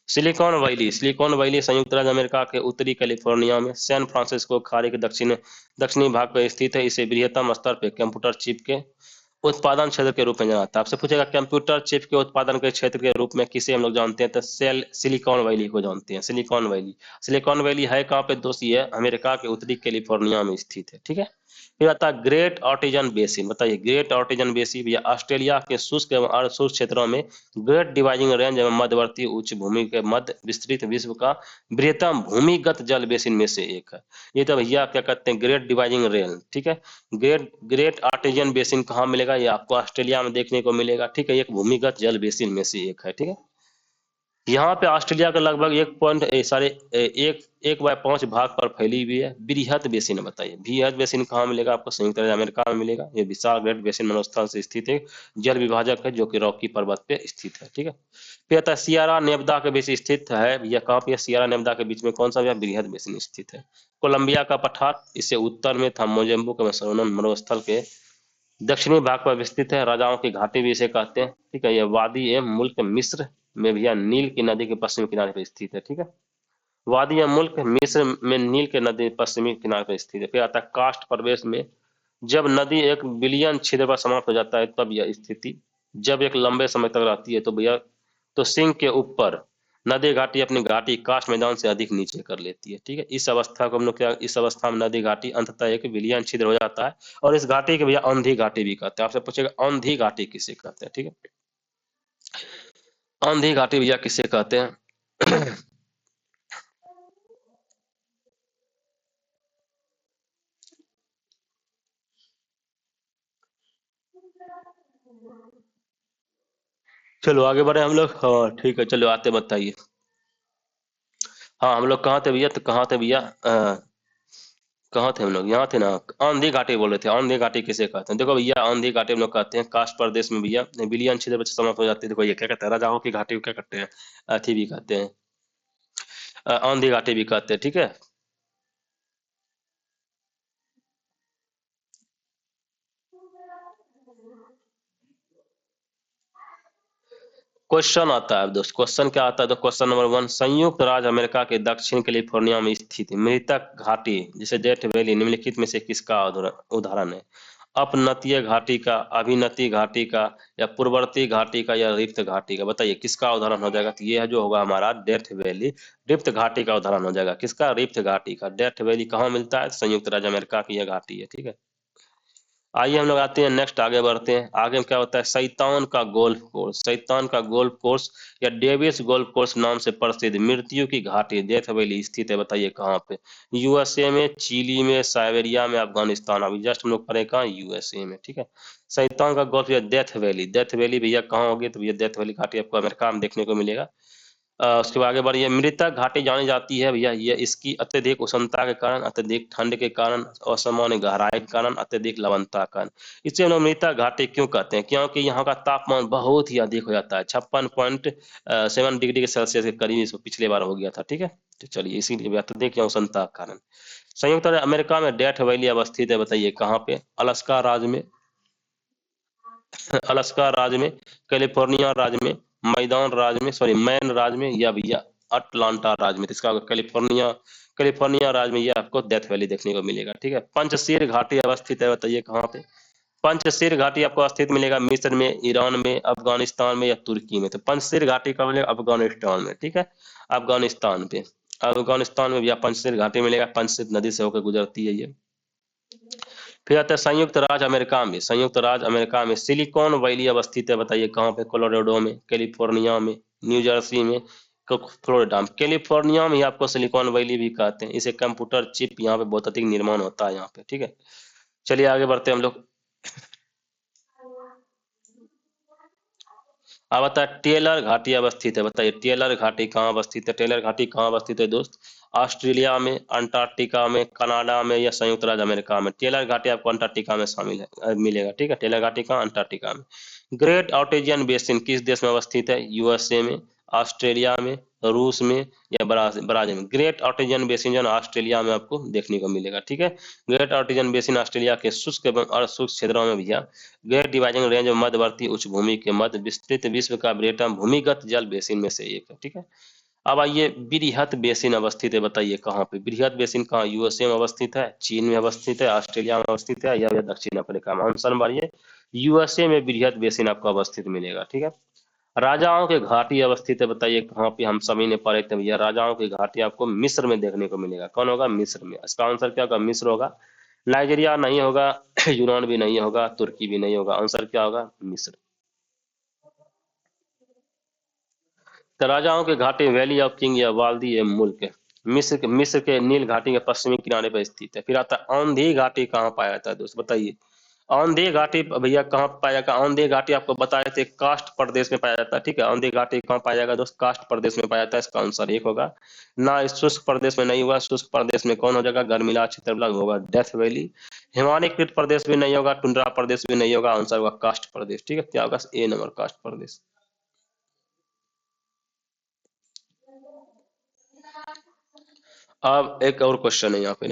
A: सिलिकॉन वैली, सिलिकॉन वैली संयुक्त राज्य अमेरिका के उत्तरी कैलिफोर्निया में सैन फ्रांसिस्को खाड़ी के दक्षिणी भाग पर स्थित है। इसे बृहत्तम स्तर पर कंप्यूटर चिप के उत्पादन क्षेत्र के रूप में जाना जाता है। आपसे पूछेगा कंप्यूटर चिप के उत्पादन के क्षेत्र के रूप में किसे हम लोग जानते हैं, तो सिलिकॉन वैली को जानते हैं, सिलिकॉन वैली। सिलिकॉन वैली है कहाँ पे दोस्त, ये अमेरिका के उत्तरी कैलिफोर्निया में स्थित है, ठीक है। फिर आता है ग्रेट आर्टिजन बेसिन, बताइए ग्रेट आर्टिजन बेसिन भैया ऑस्ट्रेलिया के शुष्क एवं अर्ध शुष्क क्षेत्रों में ग्रेट डिवाइडिंग रेंज एवं मध्यवर्ती उच्च भूमि के मध्य विस्तृत विश्व का बृहत्तम भूमिगत जल बेसिन में से एक है। ये तो भैया क्या कहते हैं, ग्रेट डिवाइडिंग रेंज, ठीक है। ग्रेट ग्रेट आर्टिजन बेसिन कहाँ मिलेगा, ये आपको ऑस्ट्रेलिया में देखने को मिलेगा, ठीक है। एक भूमिगत जल बेसिन में से एक है, ठीक है। यहाँ पे ऑस्ट्रेलिया का लगभग 1.5 भाग पर फैली हुई है बृहद बेसिन। बताइए बृहद बेसिन कहाँ मिलेगा आपको, संयुक्त राज्य अमेरिका में मिलेगा। ये विशाल ग्रेट बेसिन मनोस्थल से स्थित एक जल विभाजक है जो कि रॉकी पर्वत पे स्थित है, ठीक है। फिर आता है सियारा नेवदा के बीच स्थित है, यह कहाँ पे, सियारा नेवदा के बीच में कौन सा बृहद बेसिन स्थित है, कोलंबिया का पठार। इससे उत्तर में था मोजेम्बिक एवं सोलोमन मरुस्थल के दक्षिणी भाग पर विस्तृत है। राजाओं की घाटी भी इसे कहते हैं, ठीक है। यह वादी ए मुल्क मिस्र में भैया नील की नदी के पश्चिमी किनारे पर स्थित है, ठीक है। वादी ए मुल्क मिस्र में नील के नदी पश्चिमी किनारे पर स्थित है। फिर आता है कास्ट प्रवेश में, जब नदी 1 बिलियन छिद्र पर समाप्त हो जाता है तब यह स्थिति, जब एक लंबे समय तक रहती है तो भैया तो सिंह के ऊपर नदी घाटी अपनी घाटी कास्ट मैदान से अधिक नीचे कर लेती है, ठीक है। इस अवस्था को हम लोग क्या, इस अवस्था में नदी घाटी अंततः 1 बिलियन छिद्र हो जाता है। और इस घाटी के भैया औंधी घाटी भी कहते हैं। आपसे पूछेगा औंधी घाटी किसे कहते हैं, ठीक है। औंधी घाटी भैया किसे कहते हैं। चलो आगे बढ़े हम लोग, हाँ ठीक है, चलो आते बताइए। हाँ हम लोग कहाँ थे भैया, तो कहाँ थे भैया, कहाँ थे हम लोग, यहाँ थे ना, औंधी घाटी बोल रहे थे। औंधी घाटी किसे कहते हैं, देखो भैया औंधी घाटी हम लोग कहते हैं कास्ट प्रदेश में भैया बिलियन छिद्र पर समाप्त हो जाती है। देखो ये क्या कहते हैं, राजाओं की घाटी को क्या कहते हैं, अथी भी कहते हैं, औंधी घाटी भी कहते हैं, ठीक है। क्वेश्चन आता है दोस्त, क्वेश्चन क्या आता है, तो क्वेश्चन नंबर 1, संयुक्त राज्य अमेरिका के दक्षिण कैलिफोर्निया में स्थित मृतक घाटी जिसे डेथ वैली निम्नलिखित में से किसका उदाहरण है, अपनतीय घाटी का, अभिनति घाटी का, या पूर्ववर्ती घाटी का, या रिफ्त घाटी का। बताइए किसका उदाहरण हो जाएगा, तो ये है जो होगा हमारा डेथ वैली, रिफ्त घाटी का उदाहरण हो जाएगा। किसका, रिफ्त घाटी का। डेथ वैली कहाँ मिलता है, संयुक्त राज्य अमेरिका की यह घाटी है, ठीक है। आइए हम लोग आते हैं नेक्स्ट, आगे बढ़ते हैं। आगे में क्या होता है, शैतान का गोल्फ कोर्स, शैतान का गोल्फ कोर्स या डेविस गोल्फ कोर्स नाम से प्रसिद्ध मृत्यु की घाटी डेथ वैली स्थित है। बताइए कहाँ पे, यूएसए में, चिली में, साइबेरिया में, अफगानिस्तान। अभी जस्ट हम लोग पढ़े कहाँ, यूएसए में, ठीक है। शैतान का गोल्फ या डेथ वैली, डेथ वैली भैया कहाँ होगी, तो भैया डेथ वैली घाटी आपको अमेरिका में देखने को मिलेगा। उसके बाद आगे बढ़िए, मृतक घाटी जानी जाती है भैया ये इसकी अत्यधिक उष्णता के कारण, अत्यधिक ठंड के कारण, असामान्य गहराई के कारण, अत्यधिक लवणता के कारण। इसे हम लोग मृतक घाटी क्यों कहते हैं, क्योंकि यहाँ का तापमान बहुत ही अधिक हो जाता है, 56.7 डिग्री सेल्सियस के करीब इसको पिछले बार हो गया था, ठीक है। तो चलिए इसीलिए अत्यधिक या उष्णता के कारण। संयुक्त राज्य अमेरिका में डेथ वैली अवस्थित है, बताइए कहाँ पे, अलास्का राज्य में, अलास्का राज्य में, कैलिफोर्निया राज्य में, मैदान राज्य में, सॉरी मैन राज्य में, या भैया अटलांटा राज्य में। तो इसका कैलिफोर्निया, कैलिफोर्निया राज्य में ये आपको डेथ वैली देखने को मिलेगा, ठीक है। पंचशील घाटी अवस्थित है, बताइए कहाँ पे, पंचशील घाटी आपको स्थित मिलेगा मिस्र में, ईरान में, अफगानिस्तान में या तुर्की में। तो पंचशील घाटी कब मिलेगा? अफगानिस्तान में, ठीक है, अफगानिस्तान पे, अफगानिस्तान में भी पंचशील घाटी मिलेगा, पंचशील नदी से होकर गुजरती है ये। फिर आता है संयुक्त राज्य अमेरिका में, संयुक्त राज्य अमेरिका में सिलिकॉन वैली अवस्थित है, बताइए कहाँ पे? कोलोराडो में, कैलिफोर्निया में, न्यू जर्सी में, फ्लोरिडा में। कैलिफोर्निया में ही आपको सिलिकॉन वैली भी कहते हैं। इसे कंप्यूटर चिप यहाँ पे बहुत अधिक निर्माण होता है यहाँ पे, ठीक है। चलिए आगे बढ़ते हैं हम लोग। अब बता टेलर घाटी अवस्थित है, बताइए टेलर घाटी कहाँ अवस्थित है? टेलर घाटी कहाँ अवस्थित है दोस्त? ऑस्ट्रेलिया में, अंटार्कटिका में, कनाडा में या संयुक्त राज्य अमेरिका में? टेलर घाटी आपको अंटार्कटिका में शामिल है, मिलेगा, ठीक है। टेलर घाटी कहाँ? अंटार्कटिका में। ग्रेट ऑर्टेजियन बेसिन किस देश में अवस्थित है? यूएसए में, ऑस्ट्रेलिया में, रूस में या ब्राजील में? ग्रेट ऑर्टेजियन बेसिन जो है ऑस्ट्रेलिया में आपको देखने को मिलेगा, ठीक है। ग्रेट ऑर्टेजियन बेसिन ऑस्ट्रेलिया के शुष्क एवं अर्धशुष्क क्षेत्रों में भैया ग्रेट डिवाइडिंग रेंज और मध्यवर्ती उच्च भूमि के मध्य विस्तृत विश्व का बृहत्तम भूमिगत जल बेसिन में से एक है, ठीक है। अब आइए बृहत बेसिन अवस्थित है, बताइए कहाँ पे? बृहत बेसिन कहाँ? यूएसए में अवस्थित है, चीन में अवस्थित है, ऑस्ट्रेलिया में अवस्थित है या दक्षिण अफ्रीका में? आंसर मारिए। यूएसए में बृहत बेसिन आपको अवस्थित मिलेगा, ठीक है। राजाओं के घाटी अवस्थित है, बताइए कहाँ पे? हम सभी ने पढ़े थे भैया, राजाओं की घाटी आपको मिस्र में देखने को मिलेगा। कौन होगा? मिस्र में। इसका आंसर क्या होगा? मिस्र होगा। नाइजीरिया नहीं होगा, यूनान भी नहीं होगा, तुर्की भी नहीं होगा। आंसर क्या होगा? मिस्र। तो राजाओं के घाटी वैली ऑफ किंग या वाल्दी ए मुल्क मिस्र के नील घाटी के पश्चिमी किनारे पर स्थित है। फिर आता है औंधी घाटी कहाँ पाया जाता है दोस्त, बताइए। औंधी घाटी भैया कहाँ पाया जाएगा? औंधी घाटी आपको बताए थे कास्ट प्रदेश में पाया जाता है, ठीक है। औंधी घाटी कहाँ पाया जाएगा दोस्त? कास्ट प्रदेश में पाया जाता है। इसका आंसर एक होगा। ना इस शुष्क प्रदेश में नहीं होगा। शुष्क प्रदेश में कौन हो जाएगा? गर्मीला क्षेत्र होगा, डेथ वैली। हिमालयकृत प्रदेश भी नहीं होगा, टुंड्रा प्रदेश भी नहीं होगा। आंसर होगा कास्ट प्रदेश, ठीक है। क्या होगा? ए नंबर, कास्ट प्रदेश। अब एक और क्वेश्चन है यहाँ पे,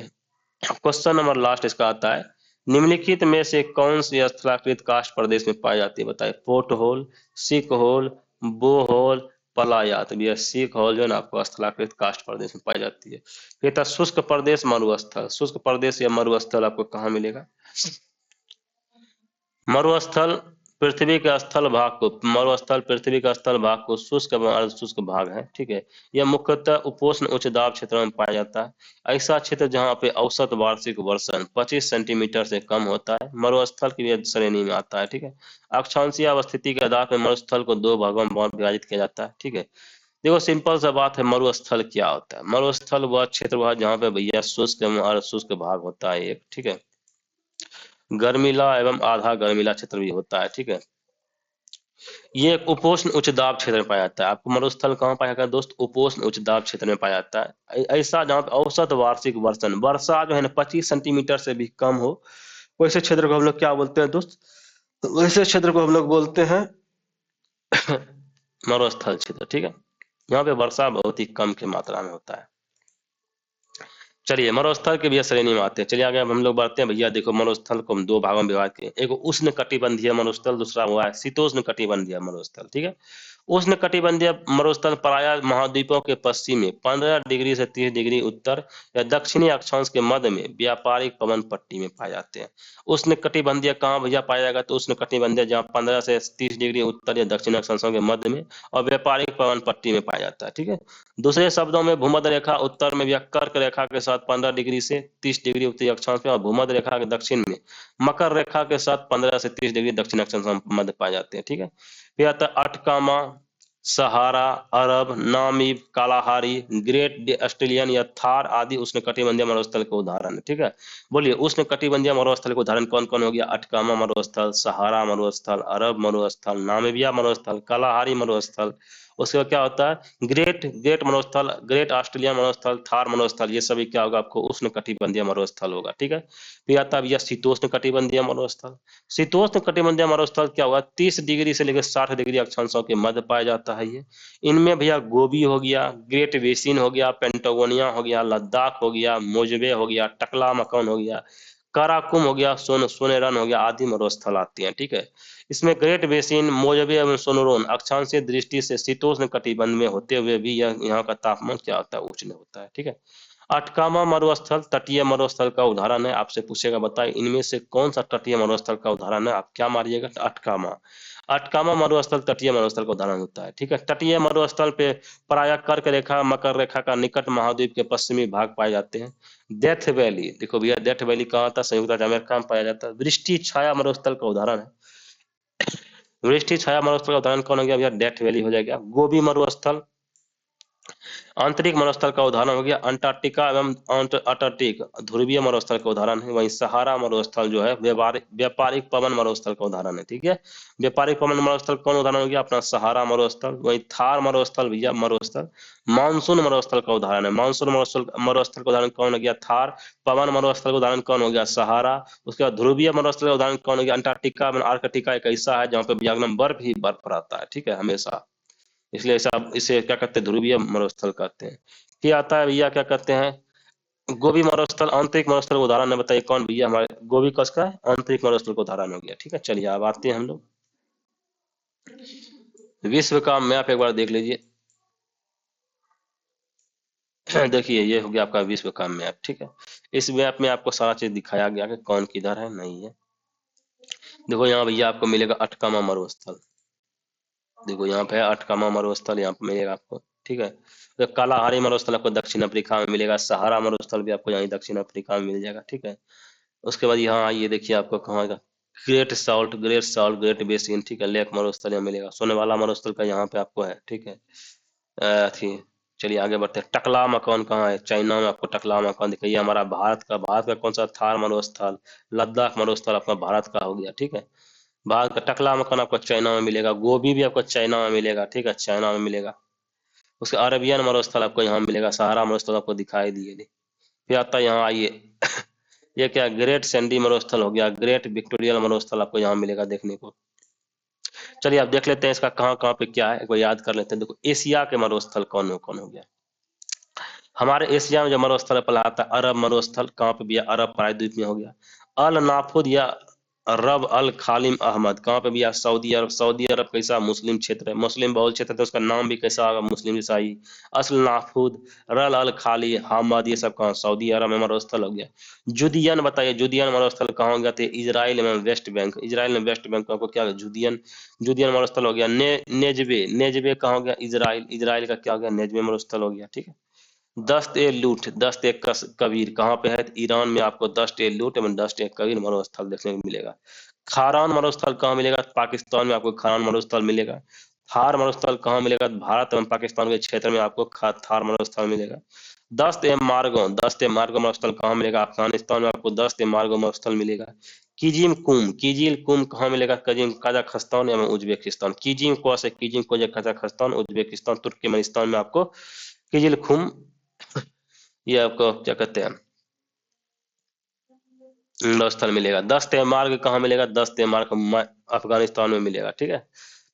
A: क्वेश्चन नंबर लास्ट इसका आता है, निम्नलिखित में से कौन सी स्थलाकृत कास्ट प्रदेश में पाई जाती है? बताए। पोर्ट होल, सिक होल, बो होल, पलायात। भैया सिक होल जो है ना आपको स्थलाकृत कास्ट प्रदेश में पाई जाती है। फिर था शुष्क प्रदेश, मरुस्थल। शुष्क प्रदेश या मरुस्थल आपको कहाँ मिलेगा? मरुस्थल पृथ्वी के स्थल भाग को, मरुस्थल पृथ्वी का स्थल भाग को शुष्क एवं अर्धशुष्क भाग है, ठीक है। यह मुख्यतः उपोष्ण उच्च दाब क्षेत्रों में पाया जाता है। ऐसा क्षेत्र जहाँ पे औसत वार्षिक वर्षण 25 सेंटीमीटर से कम होता है मरुस्थल की भी श्रेणी में आता है, ठीक है। अक्षांशीय अवस्थिति के आधार पर मरुस्थल को दो भागों में विभाजित किया जाता है, ठीक है। देखो सिंपल सा बात है, मरुस्थल क्या होता है? मरुस्थल वह क्षेत्र हुआ जहाँ पे भैया शुष्क एवं अर्धशुष्क भाग होता है एक, ठीक है। गर्मीला एवं आधा गर्मीला क्षेत्र भी होता है, ठीक है। ये एक उपोष्ण उच्च दाब क्षेत्र में पाया जाता है। आपको मरुस्थल कहाँ पाया जाता है दोस्त? उपोष्ण उच्च दाब क्षेत्र में पाया जाता है। ऐसा जहाँ पे औसत वार्षिक वर्षण वर्षा जो है ना 25 सेंटीमीटर से भी कम हो, वैसे क्षेत्र को हम लोग क्या बोलते हैं दोस्त? वैसे क्षेत्र को हम लोग बोलते हैं मरुस्थल क्षेत्र, ठीक है। यहाँ पे वर्षा बहुत ही कम की मात्रा में होता है। चलिए मरुस्थल के भैया श्रेणी में आते हैं। चलिए आगे अब हम लोग बढ़ते हैं भैया। देखो मरुस्थल को हम दो भागों में विभाजित किए, एक उष्ण कटिबंधीय मरुस्थल, दूसरा हुआ है शीतोष्ण कटिबंधीय मरुस्थल, ठीक है। उष्ण कटिबंधीय मरुस्थल प्रायः महाद्वीपों के पश्चिम में 15 डिग्री से 30 डिग्री उत्तर या दक्षिणी अक्षांश के मध्य में व्यापारिक पवन पट्टी में पाए जाते हैं। उष्ण कटिबंधीय कहाँ भैया पाया जाएगा? तो उष्ण कटिबंधीय जहाँ 15 से 30 डिग्री उत्तर या दक्षिण अक्षांशों के मध्य में और व्यापारिक पवन पट्टी में पाया जाता है, ठीक है। दूसरे शब्दों में भूमध्य रेखा उत्तर में या कर्क रेखा के साथ 15 डिग्री से 30 डिग्री उत्तरी अक्षांश में और भूमध्य रेखा के दक्षिण में मकर रेखा के साथ 15 से 30 डिग्री दक्षिण अक्षांश में मध्य पाए जाते हैं, ठीक है। फिर आता है अटकामा, सहारा, अरब, नामीब, कालाहारी, ग्रेट ऑस्ट्रेलियन या थार आदि उष्णकटिबंधीय मरुस्थल के उदाहरण है, ठीक है। बोलिए उष्णकटिबंधीय मरुस्थल के उदाहरण कौन कौन हो गया? अटकामा मरुस्थल, सहारा मरुस्थल, अरब मरुस्थल, नामीबिया मरुस्थल, कालाहारी मरुस्थल। उसके बाद क्या होता है? ग्रेट ग्रेट मरुस्थल, ग्रेट ऑस्ट्रेलियन मरुस्थल, थार मरुस्थल। ये सभी क्या होगा आपको? उष्ण कटिबंधीय मरुस्थल होगा, ठीक है। फिर आता है भैया शीतोष्ण कटिबंधीय मरुस्थल। शीतोष्ण कटिबंधीय मरुस्थल क्या होगा? 30 डिग्री से लेकर 60 डिग्री अक्षांशों के मध्य पाया जाता है ये। इनमें भैया गोबी हो गया, ग्रेट बेसिन हो गया, पेंटागोनिया हो गया, लद्दाख हो गया, मोजबे हो गया, टकला मकान हो गया, काराकुम हो गया, सोनेरन हो गया आदि मरुस्थल आती हैं, ठीक है। इसमें ग्रेट बेसिन, मोजबे एवं सोनोरोन अक्षांशीय दृष्टि से शीतोष्ण कटिबंध में होते हुए भी यह यहाँ का तापमान क्या होता है? उच्च होता है, ठीक है। अटकामा मरुस्थल तटीय मरुस्थल का उदाहरण है। आपसे पूछेगा बताइए इनमें से कौन सा तटीय मरुस्थल का उदाहरण है, आप क्या मारिएगा, अटकामा। अटकामा मरुस्थल तटीय मरुस्थल का उदाहरण होता है, ठीक है। तटीय मरुस्थल पे प्रायः कर्क रेखा मकर रेखा का निकट महाद्वीप के पश्चिमी भाग पाए जाते हैं। डेथ वैली, देखो भैया डेथ वैली कहाँ आता है, संयुक्त राज्य अमेरिका में पाया जाता है। वृष्टि छाया मरुस्थल का उदाहरण है, वृष्टि छाया मरुस्थल का उदाहरण कौन हो गया भैया, डेथ वैली हो जाएगा। गोबी मरुस्थल आंतरिक मरुस्थल का उदाहरण हो गया अंटार्कटिका एवं अंटार्कटिक ध्रुवीय मरुस्थल का उदाहरण है। वहीं सहारा मरुस्थल जो है व्यापारिक पवन मरुस्थल का उदाहरण है, ठीक है। व्यापारिक पवन मरुस्थल कौन उदाहरण हो गया, अपना सहारा मरुस्थल। वहीं थार मरुस्थल भैया मरुस्थल मानसून मरुस्थल का उदाहरण है। मानसून मरुस्थल का उदाहरण कौन हो गया, थार। पवन मरुस्थल का उदाहरण कौन हो गया, सहारा। उसके बाद ध्रुवीय मरुस्थल का उदाहरण कौन हो गया, अंटार्कटिका। आर्कटिका एक ऐसा है जहाँ पे भैया एकदम बर्फ ही बर्फ रहता है, ठीक है, हमेशा। इसलिए ऐसा इसे क्या कहते हैं, ध्रुवीय मरुस्थल कहते हैं। फिर आता है भैया क्या कहते हैं, गोबी मरुस्थल आंतरिक मरुस्थल का उदाहरण है। बताइए कौन भैया, हमारे गोबी कसका है, आंतरिक मरुस्थल का उदाहरण हो गया, ठीक है। चलिए अब आते हैं हम लोग विश्व का मैप एक बार देख लीजिए। देखिए ये हो गया आपका विश्व का मैप, ठीक है। इस मैप में आपको सारा चीज दिखाया गया कि कौन किधर है, नहीं है। देखो यहाँ भैया आपको मिलेगा अटकामा मरुस्थल, देखो यहाँ पे है अटकामा मरुस्थल, यहाँ पे मिलेगा आपको, ठीक है। तो कालाहारी मरुस्थल आपको दक्षिण अफ्रीका में मिलेगा। सहारा मरुस्थल भी आपको यहीं दक्षिण अफ्रीका में मिल जाएगा, ठीक है। उसके बाद यहाँ आइए, देखिए आपको कहाँ का ग्रेट साल्ट ग्रेट बेसिन, ठीक है। लेक मरुस्थल यहाँ मिलेगा। सोने वाला मरुस्थल का यहाँ पे आपको है, ठीक है। थी चलिए आगे बढ़ते हैं। टकला मकान कहाँ है, चाइना में आपको टकला मकान दिखाइए। हमारा भारत का कौन सा, थार मरुस्थल। लद्दाख मरुस्थल अपना भारत का हो गया, ठीक है। भारत का टकला मकान आपको चाइना में मिलेगा। गोबी भी आपको चाइना में मिलेगा, ठीक है, चाइना में मिलेगा। उसके अरेबियन मरुस्थल आपको यहाँ मिलेगा। सहारा मरुस्थल आपको दिखाई दिए थे। फिर आता है यहाँ आइए ये क्या, ग्रेट सैंडी मरुस्थल हो गया। ग्रेट विक्टोरियल मरुस्थल आपको यहाँ मिलेगा देखने को। चलिए आप देख लेते हैं इसका कहाँ कहाँ पे क्या है, एक बार याद कर लेते हैं। देखो एशिया के मरुस्थल कौन हो गया, हमारे एशिया में जो मरुस्थल पहला आता है अरब मरुस्थल, कहाँ पे भी है, अरब प्रायद्वीप में हो गया। अल नाफुद या रब अल खालिम अहमद कहाँ पे भी है, सऊदी अरब। सऊदी अरब कैसा, मुस्लिम क्षेत्र है, मुस्लिम बहुल क्षेत्र है, तो उसका नाम भी कैसा होगा, मुस्लिम ईसाई। असल नाफुद, रल अल खाली अहमद, ये सब कहाँ, सऊदी अरब में मरुस्थल हो गया। जुदियन बताइए, जुदियन मरुस्थल कहाँ हो गया, थे इजराइल में वेस्ट बैंक। इजराइल में वेस्ट बैंक आपको क्या, जुदियन जुदियन मरुस्थल हो गया। नेजबे नेजबे कहाँ हो गया, इजराइल। इजराइल का क्या हो गया, नेजबे मरुस्थल हो गया, ठीक है। दस्त ए लूट, दस्त ए कबीर कहाँ पे है, ईरान में आपको दस्त ए लूट एवं दस्त ए कबीर मरुस्थल देखने को मिलेगा। खारान मरुस्थल कहाँ मिलेगा, पाकिस्तान में आपको खारान मरुस्थल मिलेगा। थार मरुस्थल कहाँ मिलेगा, भारत एवं पाकिस्तान के क्षेत्र में आपको थार मरुस्थल मिलेगा। दस्त ए मार्गो मरुस्थल कहाँ मिलेगा, अफगानिस्तान में आपको दस्त ए मार्गो मरुस्थल मिलेगा। कीजिल कुम कहाँ मिलेगा, कजाखस्तान एवं उज्बेकिस्तान। कीजिम को से कीजिम को कजाखस्तान उज्बेकिस्तान तुर्कमेनिस्तान में आपको कीजिल खुम, ये आपको क्या कहते हैं, मरुस्थल मिलेगा। दस्त ए मार्ग कहाँ मिलेगा, दस्त ए मार्ग अफगानिस्तान में मिलेगा, ठीक है।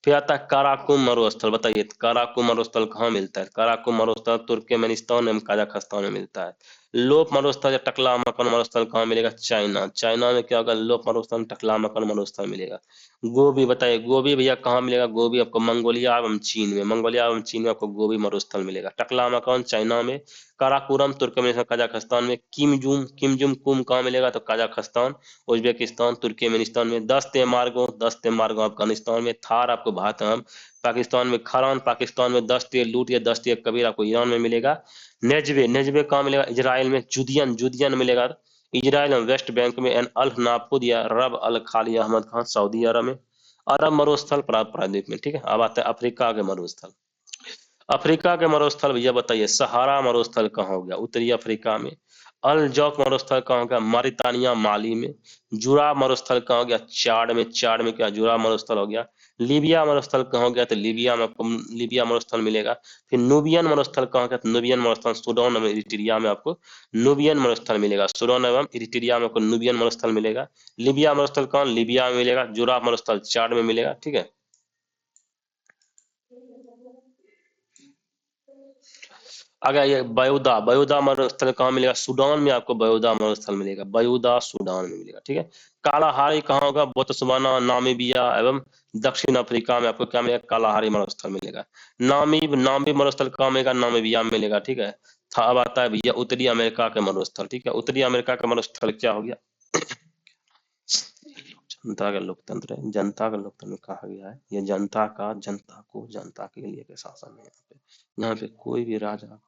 A: फिर आता है काराकुम मरुस्थल, बताइए काराकुम मरुस्थल कहाँ मिलता है। काराकुम मरुस्थल तुर्कमेनिस्तान एवं कजाखस्तान में मिलता है। लोप मरुस्थल या टकला मकन मरुस्थल कहाँ मिलेगा, चाइना। चाइना में क्या होगा, लोप मरुस्थल टकला मकन मरुस्थल मिलेगा। गोभी बताइए, गोभी भैया कहाँ मिलेगा, गोभी आपको मंगोलिया एवं चीन में। मंगोलिया एवं चीन में आपको गोभी मरुस्थल मिलेगा। टकला मकान चाइना में। काराकोरम तुर्कमेनिस्तान कजाखस्तान में। किमजुम कुम कहाँ मिलेगा, तो कजाखस्तान उज्बेकिस्तान तुर्कमेनिस्तान में। दस्त मार्गो अफगानिस्तान में। थार आपको भारत एवं पाकिस्तान में। खारान पाकिस्तान में। दस्त ए लूट या दस्त ए कबीर आपको ईरान में मिलेगा। नेजबे कहाँ मिलेगा, इजराइल में। जुदियन मिलेगा इजराइल में वेस्ट बैंक में। एन अल नाफुद या रब अल खाली अहमद खान सऊदी अरब में। अरब मरुस्थल प्रायद्वीप में, ठीक है। अब आते हैं अफ्रीका के मरुस्थल। अफ्रीका के मरुस्थल भैया बताइए, सहारा मरुस्थल कहाँ हो गया, उत्तरी अफ्रीका में। अल जौक मरुस्थल कहाँ हो गया, मारितानिया माली में। जुरा मरुस्थल कहाँ हो गया, चाड में क्या, जुरा मरुस्थल हो गया। लीबिया मरुस्थल कहाँ हो गया, तो लीबिया में आपको लीबिया मरुस्थल मिलेगा। फिर नूबियन मरुस्थल कहाँ गया, तो नूबियन मरुस्थल सूडान एवं इरिट्रिया में आपको नूबियन मरुस्थल मिलेगा। सूडान एवं इरिट्रिया में आपको नूबियन मरुस्थल मिलेगा। लीबिया मरुस्थल कहाँ, लीबिया में मिलेगा। जुरा मरुस्थल चाड में मिलेगा, ठीक है। अगर ये बयूदा मरुस्थल कहाँ मिलेगा, सूडान में आपको बयूदा मरुस्थल मिलेगा। बयूदा सूडान में मिलेगा, ठीक है। कालाहारी कहाँ होगा, बोत्सवाना नामीबिया एवं दक्षिण अफ्रीका में आपको क्या मिलेगा, कालाहारी मरुस्थल मिलेगा। नामीब मरुस्थल कहाँ मिलेगा, नामीबिया में मिलेगा, ठीक है। था। अब आता है भैया उत्तरी अमेरिका के मरुस्थल। ठीक है, उत्तरी अमेरिका का मरुस्थल क्या हो गया? जनता का लोकतंत्र है, जनता का लोकतंत्र कहा गया है। ये जनता का, जनता को, जनता के लिए के शासन है। यहाँ पे कोई भी राजा,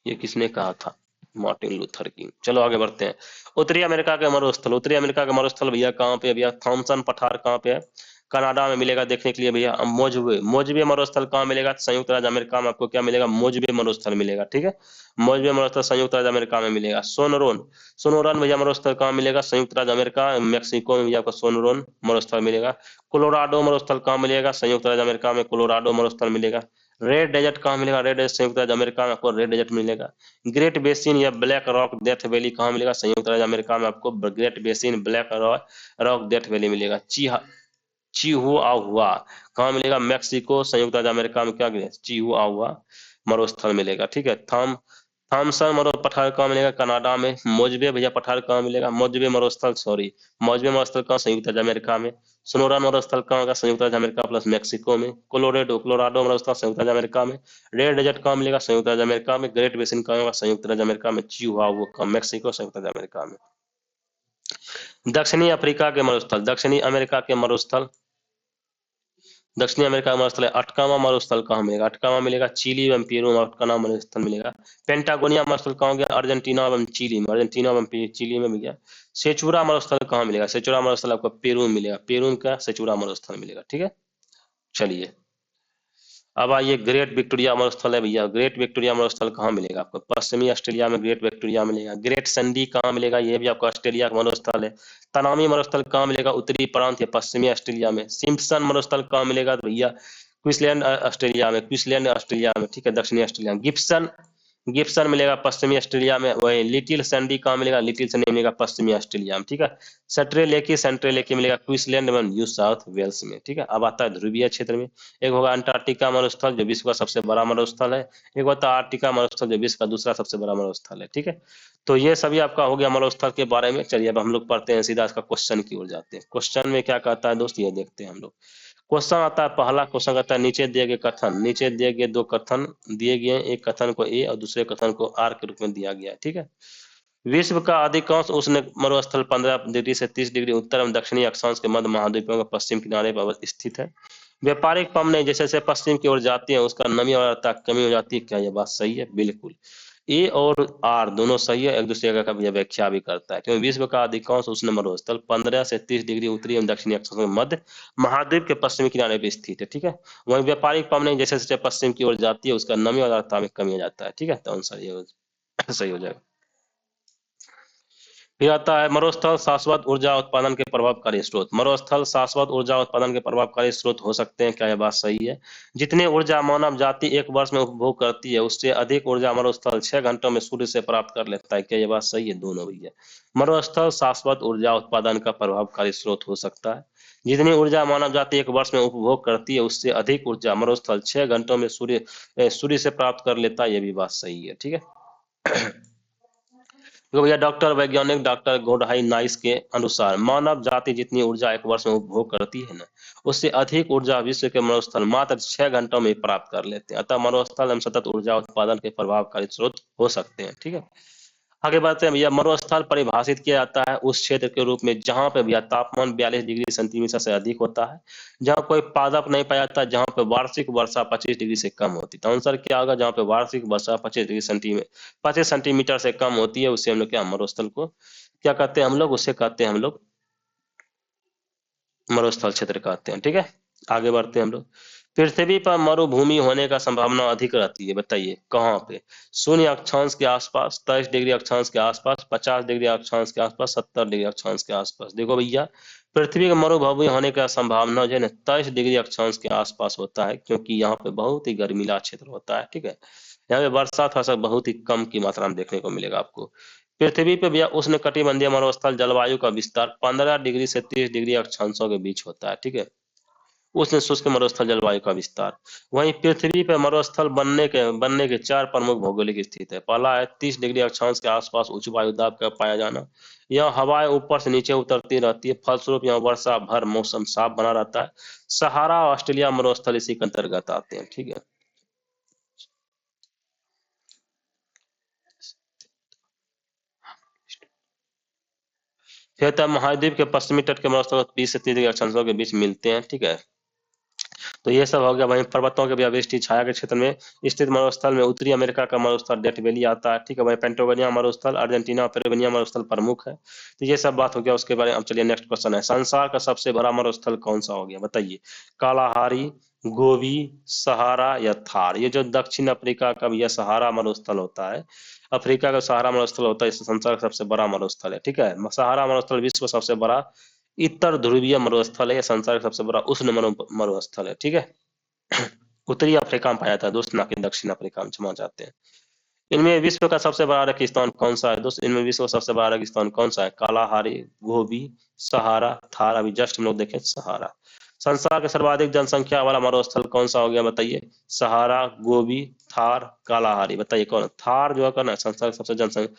A: ये किसने कहा था? Martin Luther king. चलो आगे बढ़ते हैं। उत्तरी अमेरिका के मरुस्थल, उत्तरी अमेरिका का मरुस्थल भैया कहाँ पे है भैया? थॉमसन पठार कहाँ पे है? कनाडा में मिलेगा देखने के लिए भैया। मोजवे, मोजवे मरुस्थल कहाँ मिलेगा? संयुक्त राज्य अमेरिका में आपको क्या मिलेगा? मोजवे मरुस्थल मिलेगा। ठीक है, मोजवे मरुस्थल संयुक्त राज्य अमेरिका में मिलेगा। सोनरोन, सोनोरन भैया मरुस्थल कहाँ मिलेगा? संयुक्त राज्य अमेरिका, मैक्सिको में भैया आपको सोनरोन मरुस्थल मिलेगा। कोलोराडो मरुस्थल कहाँ मिलेगा? संयुक्त राज्य अमेरिका में कोलोराडो मरुस्थल मिलेगा। रेड डेजर्ट कहाँ मिलेगा? रेड डेजर्ट संयुक्त राज्य अमेरिका में आपको रेड डेजर्ट मिलेगा। ग्रेट बेसिन या ब्लैक रॉक डेथ वैली कहाँ मिलेगा? संयुक्त राज्य अमेरिका में आपको great basin, black rock death valley मिलेगा। चिहुआहुआ कहाँ मिलेगा? मैक्सिको, संयुक्त राज्य अमेरिका में क्या चिहुआहुआ मरुस्थल मिलेगा। ठीक है, थॉमसन मरो पठार कहाँ मिलेगा? कनाडा में। मोजवे भैया पठार कहाँ मिलेगा? मोजवे मरुस्थल, सॉरी, मोजवे मरुस्थल कहाँ? संयुक्त राज्य अमेरिका में। सोनोरा मरुस्थल कहाँ होगा? संयुक्त राज्य अमेरिका प्लस मैक्सिको में। कोलोराडो मरुस्थल संयुक्त राज्य अमेरिका में। रेड डेजर्ट कहाँ मिलेगा? संयुक्त राज्य अमेरिका में। ग्रेट बेसिन कहाँ होगा? संयुक्त राज्य अमेरिका में। चिहुआहुआ मैक्सिको, संयुक्त राज्य अमेरिका में। दक्षिणी अफ्रीका के मरुस्थल, दक्षिणी अमेरिका के मरुस्थल, दक्षिणी अमेरिका का मरुस्थल है अटकामा मरुस्थल कहाँ मिलेगा? अटकामा मिलेगा चिली एवं पेरू में अटकामा मरुस्थल मिलेगा। पेंटागोनिया मरुस्थल कहाँ हो गया? अर्जेंटीना एवं चिली में, अर्जेंटीना एवं चिली में मिलेगा। सेचुरा मरुस्थल कहाँ मिलेगा? सेचुरा मरुस्थल आपको पेरू में मिलेगा, पेरू का सेचुरा मरुस्थल मिलेगा। ठीक है, चलिए अब आइए ग्रेट विक्टोरिया मरुस्थल है भैया। ग्रेट विक्टोरिया मरुस्थल कहाँ मिलेगा आपको? पश्चिमी ऑस्ट्रेलिया में ग्रेट विक्टोरिया मिलेगा। ग्रेट संडी कहाँ मिलेगा? ये भी आपको ऑस्ट्रेलिया का मरुस्थल है। तनामी मरुस्थल कहाँ मिलेगा? उत्तरी प्रांत या पश्चिमी ऑस्ट्रेलिया में। सिम्पसन मरुस्थल कहाँ मिलेगा तो भैया? क्वींसलैंड ऑस्ट्रेलिया में, क्वींसलैंड ऑस्ट्रेलिया में। ठीक है, दक्षिणी ऑस्ट्रेलिया। गिब्सन, गिब्सन मिलेगा पश्चिमी ऑस्ट्रेलिया में। वही लिटिल सैंडी कहाँ मिलेगा? लिटिल सैंडी मिलेगा पश्चिमी ऑस्ट्रेलिया में। ठीक है, सेंट्रल लेकी मिलेगा क्वींसलैंड एवं न्यू साउथ वेल्स में। ठीक है, अब आता है ध्रुवीय क्षेत्र में। एक होगा अंटार्कटिका मरुस्थल जो विश्व का सबसे बड़ा मरुस्थल है। एक होता है आर्टिका मरुस्थल जो विश्व का दूसरा सबसे बड़ा मरुस्थल है। ठीक है, तो ये सभी आपका हो गया मरुस्थल के बारे में। चलिए अब हम लोग पढ़ते हैं, सीधा इसका क्वेश्चन की ओर जाते हैं। क्वेश्चन में क्या कहता है दोस्त, ये देखते हैं हम लोग। क्वेश्चन आता है, पहला क्वेश्चन कहता है नीचे दिए गए कथन, नीचे दिए गए दो कथन दिए गए, एक कथन को ए और दूसरे कथन को आर के रूप में दिया गया है। ठीक है, विश्व का अधिकांश उष्ण मरुस्थल 15 डिग्री से 30 डिग्री उत्तर एवं दक्षिणी अक्षांश के मध्य महाद्वीपों के पश्चिम किनारे पर स्थित है। व्यापारिक पवनें जैसे जैसे पश्चिम की ओर जाती है उसका नमी और आर्द्रता कमी हो जाती है। क्या ये बात सही है? बिल्कुल, ए और आर दोनों सही है, एक दूसरे का व्याख्या भी करता है। क्योंकि विश्व का अधिकांश उष्ण मरुस्थल 15 से 30 डिग्री उत्तरी एवं दक्षिणी अक्षांश के मध्य महाद्वीप के पश्चिमी किनारे पर स्थित है। ठीक है, वही व्यापारिक पवनें जैसे जैसे पश्चिम की ओर जाती है उसका नमी और आर्द्रता में कमी हो जाता है। ठीक है, तो आंसर ये सही हो जाएगा। फिर आता है मरुस्थल शाश्वत ऊर्जा उत्पादन के प्रभावकारी स्रोत। मरुस्थल शाश्वत ऊर्जा उत्पादन के प्रभावकारी स्रोत हो सकते हैं। क्या यह बात सही है? जितनी ऊर्जा मानव जाति एक वर्ष में उपभोग करती है उससे अधिक ऊर्जा मरुस्थल 6 घंटों में सूर्य से प्राप्त कर लेता है। क्या यह बात सही है? दोनों भैया, मरुस्थल शाश्वत ऊर्जा उत्पादन का प्रभावकारी स्रोत हो सकता है। जितनी ऊर्जा मानव जाति एक वर्ष में उपभोग करती है उससे अधिक ऊर्जा मरुस्थल 6 घंटों में सूर्य से प्राप्त कर लेता है। यह भी बात सही है। ठीक है, तो भैया डॉक्टर वैज्ञानिक डॉक्टर गोडहाई नाइस के अनुसार मानव जाति जितनी ऊर्जा एक वर्ष में उपभोग करती है ना उससे अधिक ऊर्जा विश्व के मरुस्थल मात्र 6 घंटों में प्राप्त कर लेते हैं। अतः मरुस्थल एवं सतत ऊर्जा उत्पादन के प्रभावकारी स्रोत हो सकते हैं। ठीक है, आगे बढ़ते हैं भैया। मरुस्थल परिभाषित किया जाता है उस क्षेत्र के रूप में जहां पे भैया तापमान 42 डिग्री सेंटीमीटर से अधिक होता है, जहां कोई पादप नहीं पाया जाता, जहां पे वार्षिक वर्षा 25 डिग्री से कम होती है। तो आंसर क्या होगा? जहां पे वार्षिक वर्षा 25 सेंटीमीटर से कम होती है उससे हम लोग क्या मरुस्थल को क्या कहते हैं? हम लोग उसे कहते हैं हम लोग मरुस्थल क्षेत्र कहते हैं। ठीक है, आगे बढ़ते हैं हम लोग। पृथ्वी पर मरुभूमि होने का संभावना अधिक रहती है, बताइए कहाँ पे? शून्य अक्षांश के आसपास, 23 डिग्री अक्षांश के आसपास, 50 डिग्री अक्षांश के आसपास, 70 डिग्री अक्षांश के आसपास। देखो भैया, पृथ्वी का मरुभूमि होने का संभावना जो है ना 23 डिग्री अक्षांश के आसपास होता है, क्योंकि यहाँ पे बहुत ही गर्मीला क्षेत्र होता है। ठीक है, यहाँ पे वर्षा था बहुत ही कम की मात्रा में देखने को मिलेगा आपको। पृथ्वी पे भैया उष्ण कटिबंधीय मरुस्थल जलवायु का विस्तार 15 डिग्री से 30 डिग्री अक्षांशों के बीच होता है। ठीक है, उष्ण शुष्क मरुस्थल जलवायु का विस्तार। वहीं पृथ्वी पर मरुस्थल बनने के 4 प्रमुख भौगोलिक स्थिति है। पहला है 30 डिग्री अक्षांश के आसपास उच्च वायु दाब का पाया जाना। यह हवाएं ऊपर से नीचे उतरती रहती है, फलस्वरूप यहाँ वर्षा भर मौसम साफ बना रहता है। सहारा और ऑस्ट्रेलिया मरुस्थल इसी के अंतर्गत आते हैं। ठीक है, फिर महाद्वीप के पश्चिमी तट के मरुस्थल 20 से 30 डिग्री अक्षांशों के बीच मिलते हैं। ठीक है, तो ये सब हो गया। वहीं पर्वतों के व्यावृष्टि छाया के क्षेत्र में स्थित मरुस्थल में उत्तरी अमेरिका का मरुस्थल डेथ वैली आता है। ठीक है, वहीं पेंटागोनिया मरुस्थल अर्जेंटीना और पेरेगोनिया मरुस्थल प्रमुख है। तो ये सब बात हो गया उसके बारे में। अब चलिए नेक्स्ट क्वेश्चन है, संसार का सबसे बड़ा मरुस्थल कौन सा हो गया बताइए? कालाहारी, गोबी, सहारा या थार? ये जो दक्षिण अफ्रीका का यह सहारा मरुस्थल होता है, अफ्रीका का सहारा मरुस्थल होता है, इस संसार का सबसे बड़ा मरुस्थल है। ठीक है, सहारा मरुस्थल विश्व का सबसे बड़ा उत्तर ध्रुवीय मरुस्थल है। यह संसार का सबसे बड़ा उष्ण मरुस्थल है। ठीक है, उत्तरी अफ्रीका में पाया जाता है दोस्त, ना कि दक्षिण अफ्रीका में, क्षमा चाहते हैं। इनमें विश्व का सबसे बड़ा रेगिस्तान कौन सा है दोस्त? इनमें विश्व का सबसे बड़ा रेगिस्तान कौन सा है? कालाहारी, गोबी, सहारा, थार? अभी जस्ट हम लोग देखें सहारा। संसार के सर्वाधिक जनसंख्या वाला मरुस्थल कौन सा हो गया बताइए? सहारा, गोबी, थार, कालाहारी? बताइए कौन? थार जो है ना संसार का सबसे जनसंख्या,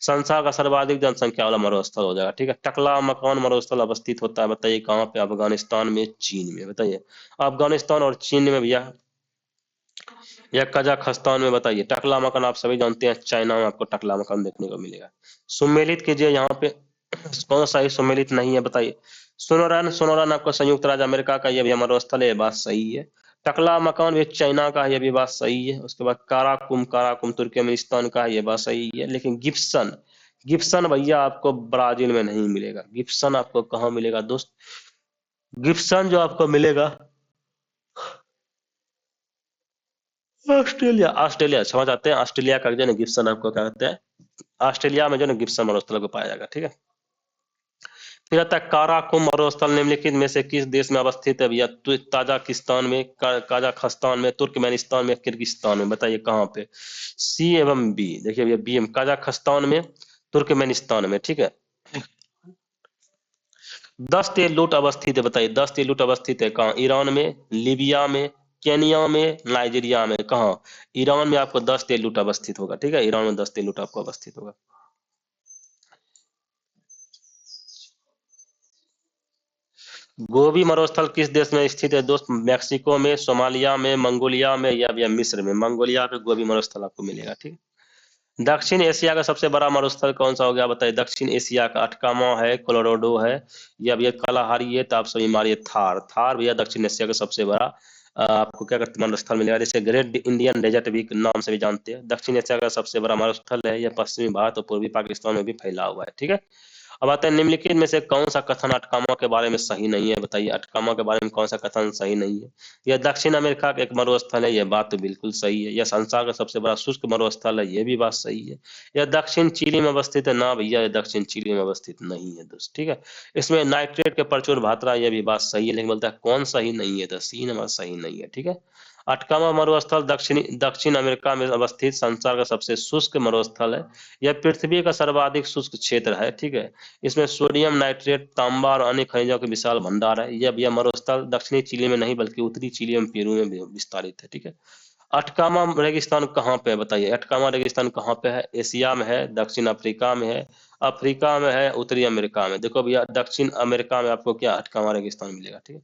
A: संसार का सर्वाधिक जनसंख्या वाला मरुस्थल हो जाएगा। ठीक है, टकला मकान मरुस्थल अवस्थित होता है, बताइए कहाँ पे? अफगानिस्तान में, चीन में? बताइए, अफगानिस्तान और चीन में भैया, या कजाखस्तान में? बताइए। टकला मकान आप सभी जानते हैं, चाइना में आपको टकला मकान देखने को मिलेगा। सुमेलित कीजिए यहाँ पे, कौन सा ही सुमेलित नहीं है बताइए? सोनोरान, सोनोरान आपको संयुक्त राज्य अमेरिका का, यह भी मरुस्थल है, बात सही है। टकला मकान भी चाइना का है, यह भी बात सही है। उसके बाद काराकुम, काराकुम तुर्कमेनिस्तान का है, यह बात सही है। लेकिन गिब्सन, गिब्सन भैया आपको ब्राजील में नहीं मिलेगा। गिब्सन आपको कहाँ मिलेगा दोस्त? गिब्सन जो आपको मिलेगा ऑस्ट्रेलिया, ऑस्ट्रेलिया क्षमा चाहते हैं, ऑस्ट्रेलिया का जो है गिब्सन आपको क्या कहते हैं, ऑस्ट्रेलिया में जो है गिब्सन मरुस्थल को पाया जाएगा। ठीक है, फिर आता है काराकुम मरुस्थल निम्नलिखित में से किस देश में अवस्थित है भैया? ताजिकिस्तान में, कजाखस्तान में, तुर्कमेनिस्तान में, किर्गिस्तान में? बताइए कहाँ पे? सी एवं बी। देखिए भैया, बी में कजाखस्तान में, तुर्कमेनिस्तान में। ठीक है, 10 तेल लूट अवस्थित है, बताइए 10 तेल लूट अवस्थित है कहाँ? ईरान में, लीबिया में, केनिया में, नाइजीरिया में? कहाँ? ईरान में आपको 10 तेल लूट अवस्थित होगा। ठीक है, ईरान में 10 तेल लूट आपको अवस्थित होगा। गोबी मरुस्थल किस देश में स्थित है दोस्त? मैक्सिको में, सोमालिया में, मंगोलिया में, या मिस्र में? मंगोलिया पे गोबी मरुस्थल आपको मिलेगा। ठीक, दक्षिण एशिया का सबसे बड़ा मरुस्थल कौन सा हो गया बताइए? दक्षिण एशिया का अटकामा है, कोलोराडो है, या भैया कालाहारी है? तो आप सभी मारिए थार। थार भैया दक्षिण एशिया का सबसे बड़ा आपको क्या कहते हैं मरुस्थल मिलेगा, जैसे ग्रेट इंडियन डेजर्ट भी नाम से भी जानते हैं। दक्षिण एशिया का सबसे बड़ा मरुस्थल है, यह पश्चिमी भारत और पूर्वी पाकिस्तान में भी फैला हुआ है। ठीक है, अब आते हैं निम्नलिखित में से कौन सा कथन अटकामा के बारे में सही नहीं है? बताइए अटकामा के बारे में कौन सा कथन सही नहीं है? यह दक्षिण अमेरिका का एक मरुस्थल है, यह बात तो बिल्कुल सही है। यह संसार का सबसे बड़ा शुष्क मरुस्थल है, यह भी बात सही है। यह दक्षिण चिली में अवस्थित है ना भैया, यह दक्षिण चिली में अवस्थित नहीं है दोस्त। ठीक है, इसमें नाइट्रेट के प्रचुर मात्रा, यह भी बात सही है। लेकिन बोलता है कौन सही नहीं है, तो सी नंबर सही नहीं है। ठीक है, अटकामा मरुस्थल दक्षिण अमेरिका में अवस्थित संसार का सबसे शुष्क मरुस्थल है। यह पृथ्वी का सर्वाधिक शुष्क क्षेत्र है। ठीक है, इसमें सोडियम नाइट्रेट, तांबा और अन्य खनिजों के विशाल भंडार है। यह मरुस्थल दक्षिणी चिली में नहीं बल्कि उत्तरी चिली एवं पेरू में विस्तारित है। ठीक है, अटकामा रेगिस्तान कहाँ पे है बताइए? अटकामा रेगिस्तान कहाँ पे है? एशिया में है, दक्षिण अफ्रीका में है, अफ्रीका में है, उत्तरी अमेरिका में? देखो भैया, दक्षिण अमेरिका में आपको क्या अटकामा रेगिस्तान मिलेगा। ठीक है,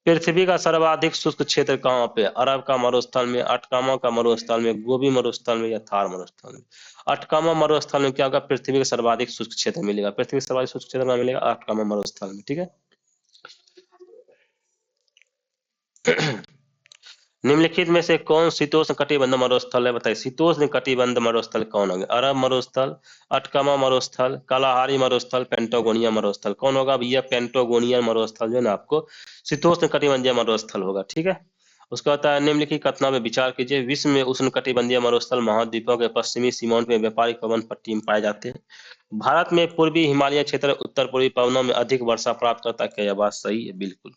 A: पृथ्वी का सर्वाधिक शुष्क क्षेत्र कहाँ पे? अरब का मरुस्थल में, अटकामा का मरुस्थल में, गोबी मरुस्थल में, या थार मरुस्थल में? अटकामा मरुस्थल में क्या होगा? पृथ्वी का सर्वाधिक शुष्क क्षेत्र मिलेगा। पृथ्वी का सर्वाधिक शुष्क क्षेत्र में मिलेगा अटकामा मरुस्थल में। ठीक है, निम्नलिखित में से कौन शीतोष्ण कटिबंध मरुस्थल है? बताइए शीतोष्ण कटिबंध मरुस्थल कौन होगा? अरब मरुस्थल, अटकामा मरुस्थल, कालाहारी मरुस्थल, पेंटागोनिया मरुस्थल? कौन होगा भैया? पेंटागोनियन मरुस्थल जो है ना आपको शीतोष्ण कटिबंधीय मरुस्थल होगा। ठीक है, उसका होता है निम्नलिखित कथनों में विचार कीजिए। विश्व में उष्ण कटिबंधीय मरुस्थल महाद्वीपों के पश्चिमी सीमांत में व्यापारिक पवन पट्टी में पाए जाते हैं। भारत में पूर्वी हिमालय क्षेत्र उत्तर पूर्वी पवनों में अधिक वर्षा प्राप्त करता है। क्या यह बात सही है? बिल्कुल,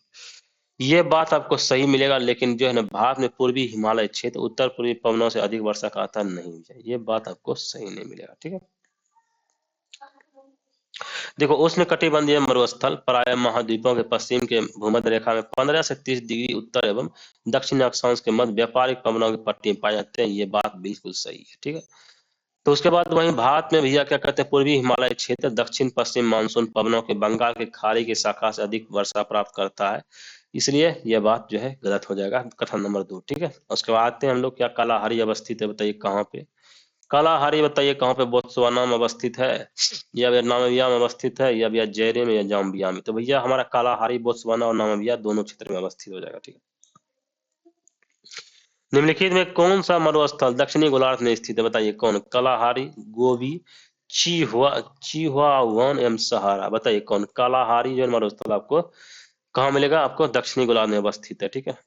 A: ये बात आपको सही मिलेगा। लेकिन जो है ना भारत में पूर्वी हिमालय क्षेत्र उत्तर पूर्वी पवनों से अधिक वर्षा का आता नहीं है, ये बात आपको सही नहीं मिलेगा। ठीक है, देखो उष्णकटिबंधीय मरुस्थल प्रायः महाद्वीपों के पश्चिम के भूमध्य रेखा में 15 से 30 डिग्री उत्तर एवं दक्षिण अक्षांश के मध्य व्यापारिक पवनों की पट्टी में पाए जाते हैं। ये बात बिल्कुल सही है, ठीक है। तो उसके बाद वहीं भारत में भैया क्या कहते हैं, पूर्वी हिमालय क्षेत्र दक्षिण पश्चिम मानसून पवनों के बंगाल की खाड़ी की शाखा से अधिक वर्षा प्राप्त करता है, इसलिए यह बात जो है गलत हो जाएगा, कथन नंबर 2, ठीक है। उसके बाद आते हैं हम लोग, क्या कालाहारी अवस्थित है, बताइए कहाँ पे। कालाहारी बताइए कहाँ पे, बोत्सवाना में अवस्थित है, या फिर नामीबिया में अवस्थित है, या भैया जायरे में या जाम्बिया में। तो भैया हमारा कालाहारी बोत्सवाना और नामीबिया दोनों क्षेत्र में अवस्थित हो जाएगा, ठीक है। निम्नलिखित में कौन सा मरुस्थल दक्षिणी गोलार्ध में स्थित है, बताइए कौन। कालाहारी, गोबी, चिहुआहुआन एवं सहारा, बताइए कौन। कालाहारी जो मरुस्थल आपको कहाँ मिलेगा, आपको दक्षिणी गोलार्ध में अवस्थित है, ठीक है।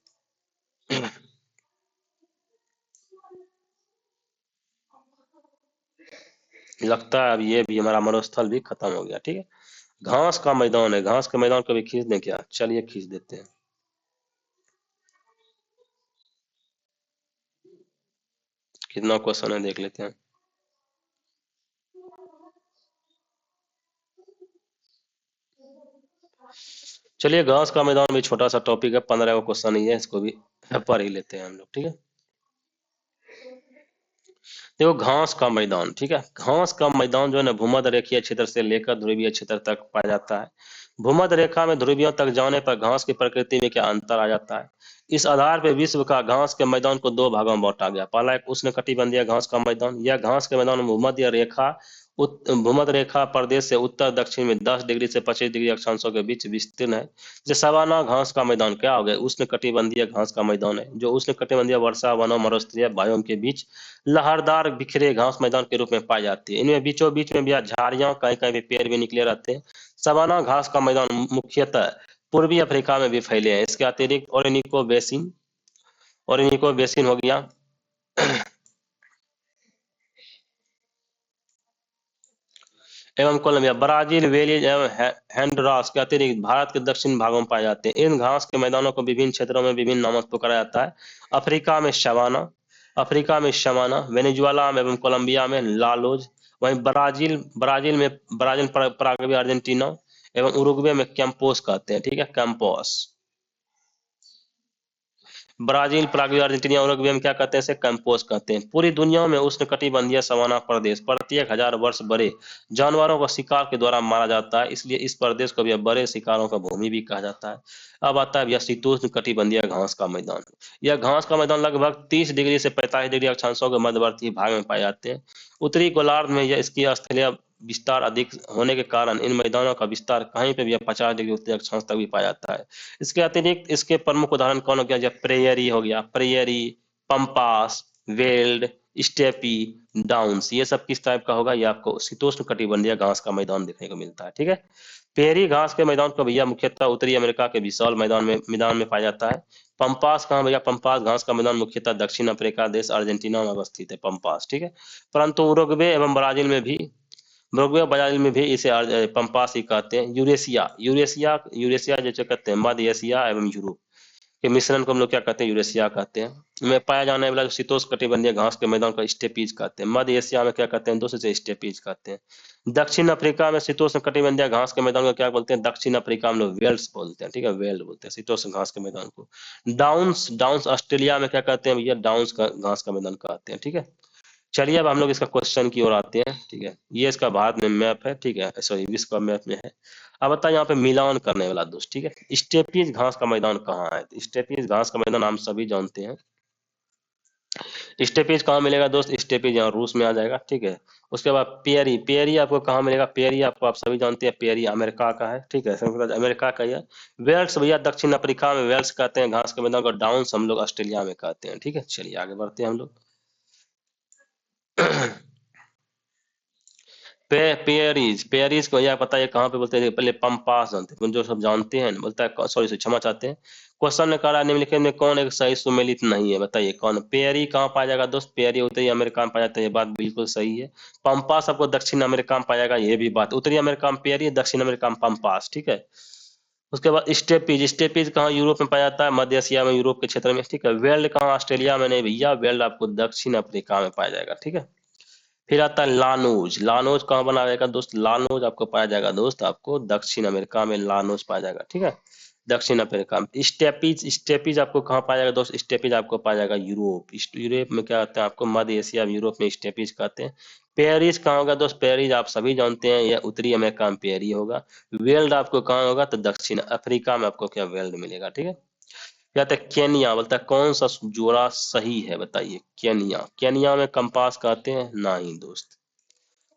A: लगता है अब ये भी हमारा मरुस्थल भी खत्म हो गया, ठीक है। घास का मैदान है, घास का मैदान कभी खींच दें क्या, चलिए खींच देते हैं। कितना क्वेश्चन है देख लेते हैं। चलिए घास का मैदान भी छोटा सा टॉपिक है, 15 का क्वेश्चन ही है, इसको भी पढ़ ही लेते हैं हम लोग, ठीक है। देखो घास का मैदान, ठीक है, घास का मैदान जो है ना भूमध्य रेखीय क्षेत्र से लेकर ध्रुवीय क्षेत्र तक पाया जाता है। भूमध्य रेखा में ध्रुवियों तक जाने पर घास की प्रकृति में क्या अंतर आ जाता है। इस आधार पर विश्व का घास के मैदान को दो भागों में बांटा गया। पहला एक उष्णकटिबंधीय घास का मैदान, यह घास के मैदान भूमध्य रेखा प्रदेश से उत्तर दक्षिण में 10 डिग्री से 25 डिग्री अक्षांशों के बीच विस्तीर्ण है। जो सवाना घास का मैदान क्या हो गया, उष्णकटिबंधीय घास का मैदान है, जो उष्णकटिबंधीय वर्षा वनों मरुस्थलीय बायोम के बीच लहरदार बिखरे घास मैदान के रूप में पाई जाती है। इनमें बीचों बीच में भी झाड़ियां, कहीं कहीं भी पेड़ भी निकले रहते हैं। सवाना घास का मैदान मुख्यतः पूर्वी अफ्रीका में भी फैले हैं। इसके अतिरिक्त ओरिनिको बेसिन हो गया, एवं कोलंबिया, ब्राजील, वेलीज एवं हैंडरास के अतिरिक्त भारत के दक्षिण भागों में पाए जाते हैं। इन घास के मैदानों को विभिन्न क्षेत्रों में विभिन्न नामों से पुकारा जाता है। अफ्रीका में शवाना, वेनेजुएला में एवं कोलंबिया में लालोज, वहीं ब्राजील, पराग्वे, अर्जेंटीना एवं उरुग्वे में कैंपोस कहते हैं, ठीक है, कैंपोस। ब्राजील, पराग्वे, अर्जेंटीना और उरुग्वे में क्या कहते हैं, इसे कैंपोस कहते हैं। पूरी दुनिया में उष्णकटिबंधीय सवाना प्रदेश प्रत्येक 1000 वर्ष बड़े जानवरों को शिकार के द्वारा मारा जाता है, इसलिए इस प्रदेश को भी बड़े शिकारों का भूमि भी कहा जाता है। अब आता है यह शीतोष्ण कटिबंधीय घास का मैदान। यह घास का मैदान लगभग 30 डिग्री से 45 डिग्री अक्षांशों के मध्यवर्ती भाग में पाए जाते हैं। उत्तरी गोलार्ध में यह इसकी स्थलीय विस्तार अधिक होने के कारण इन मैदानों का विस्तार कहीं पे भी 50 डिग्री उत्तरी अक्षांश तक भी पाया जाता है। इसके अतिरिक्त इसके प्रमुख उदाहरण कौन हो गया, जब प्रेयरी हो गया, prairie, pampas, weld, steppe, downs, ये सब किस टाइप का होगा, ये आपको शीतोष्ण कटिबंधीय घास का मैदान देखने को मिलता है, ठीक है। पेरी घास के मैदान को भैया मुख्यतः उत्तरी अमेरिका के विशाल मैदान में पाया जाता है। पंपास कहाँ भैया, पंपास घास का मैदान मुख्यतः दक्षिण अफ्रीका देश अर्जेंटीना में अवस्थित है पंपास, ठीक है। परंतु उरुग्वे एवं ब्राजील में भी इसे पंपास ही कहते हैं। यूरेशिया जैसे कहते हैं, मध्य एशिया एवं यूरोप के मिश्रण को हम लोग क्या कहते हैं, यूरेशिया कहते हैं। में पाया जाने वाला शीतोष्ण कटिबंधीय घास के मैदान को स्टेपीज कहते हैं। मध्य एशिया में क्या कहते हैं, दूसरे से स्टेपीज कहते हैं। दक्षिण अफ्रीका में शीतोष्ण कटिबंधीय घास के मैदान को क्या बोलते हैं, दक्षिण अफ्रीका में लोग वेल्स बोलते हैं, ठीक है, वेल्ड बोलते हैं शीतोष्ण घास के मैदान को। डाउन्स डाउन्स ऑस्ट्रेलिया में क्या कहते हैं भैया, डाउन्स का घास का मैदान कहते हैं, ठीक है। चलिए अब हम लोग इसका क्वेश्चन की ओर आते हैं, ठीक है। ये इसका भारत में मैप है, ठीक है, सॉरी विश्व का मैप में है। अब बताए यहाँ पे मिलान करने वाला दोस्त, ठीक है। स्टेपीज घास का मैदान कहाँ है, तो स्टेपीज घास का मैदान हम सभी जानते हैं। स्टेपीज कहाँ मिलेगा दोस्त, स्टेपीज यहाँ रूस में आ जाएगा, ठीक है। उसके बाद पेरी, पेरी आपको कहाँ मिलेगा, पेरी आपको आप सभी जानते हैं, पेरी अमेरिका का है, ठीक है, अमेरिका का ही है। वेल्स भैया दक्षिण अफ्रीका में वेल्स कहते हैं घास के मैदान को, डाउन्स हम लोग ऑस्ट्रेलिया में कहते हैं, ठीक है। चलिए आगे बढ़ते हैं हम लोग। पेरिस को यह पता है कहाँ पे बोलते हैं, पहले पंपास जानते हैं, जो सब जानते हैं बोलता है, सॉरी क्षमा चाहते हैं। क्वेश्चन ने कहा निम्नलिखित में कौन एक सही सुमेलित नहीं है, बताइए कौन। पेरी कहाँ पाया जाएगा दोस्त, पेरी उत्तरी अमेरिका में पाया जाता है, ये बात बिल्कुल सही है। पंपास आपको दक्षिण अमेरिका में पाया जाएगा, ये भी बात, उत्तरी अमेरिका में पेरी, दक्षिण अमेरिका में पंपास, ठीक है। उसके बाद स्टेपीज कहाँ यूरोप में पाया जाता है, मध्य एशिया में, यूरोप के क्षेत्र में, ठीक है। वेल्ड कहाँ, ऑस्ट्रेलिया में नहीं भैया, वेल्ड आपको दक्षिण अफ्रीका में पाया जाएगा, ठीक है। फिर आता है लानोज। लानोज कहाँ बना रहेगा दोस्त? लानोज आपको पाया जाएगा दोस्त, आपको दक्षिण अमेरिका में लानोज पाया जाएगा, ठीक है, दक्षिण अमेरिका में। स्टेपीज, स्टेपीज आपको कहाँ पाया जाएगा दोस्त? स्टेपीज आपको पाया जाएगा यूरोप। यूरोप में क्या कहते हैं आपको? मध्य एशिया, यूरोप में स्टेपीज कहते हैं। पेरिस कहाँ होगा दोस्त? पेरिस आप सभी जानते हैं, यह उत्तरी अमेरिका में पेरी होगा। वेल्ड आपको कहाँ होगा? तो दक्षिण अफ्रीका में आपको क्या वेल्ड मिलेगा, ठीक है। क्या था? केनिया। बोलता है कौन सा जोड़ा सही है बताइए? केनिया। केनिया में कंपास कहते हैं? नहीं दोस्त,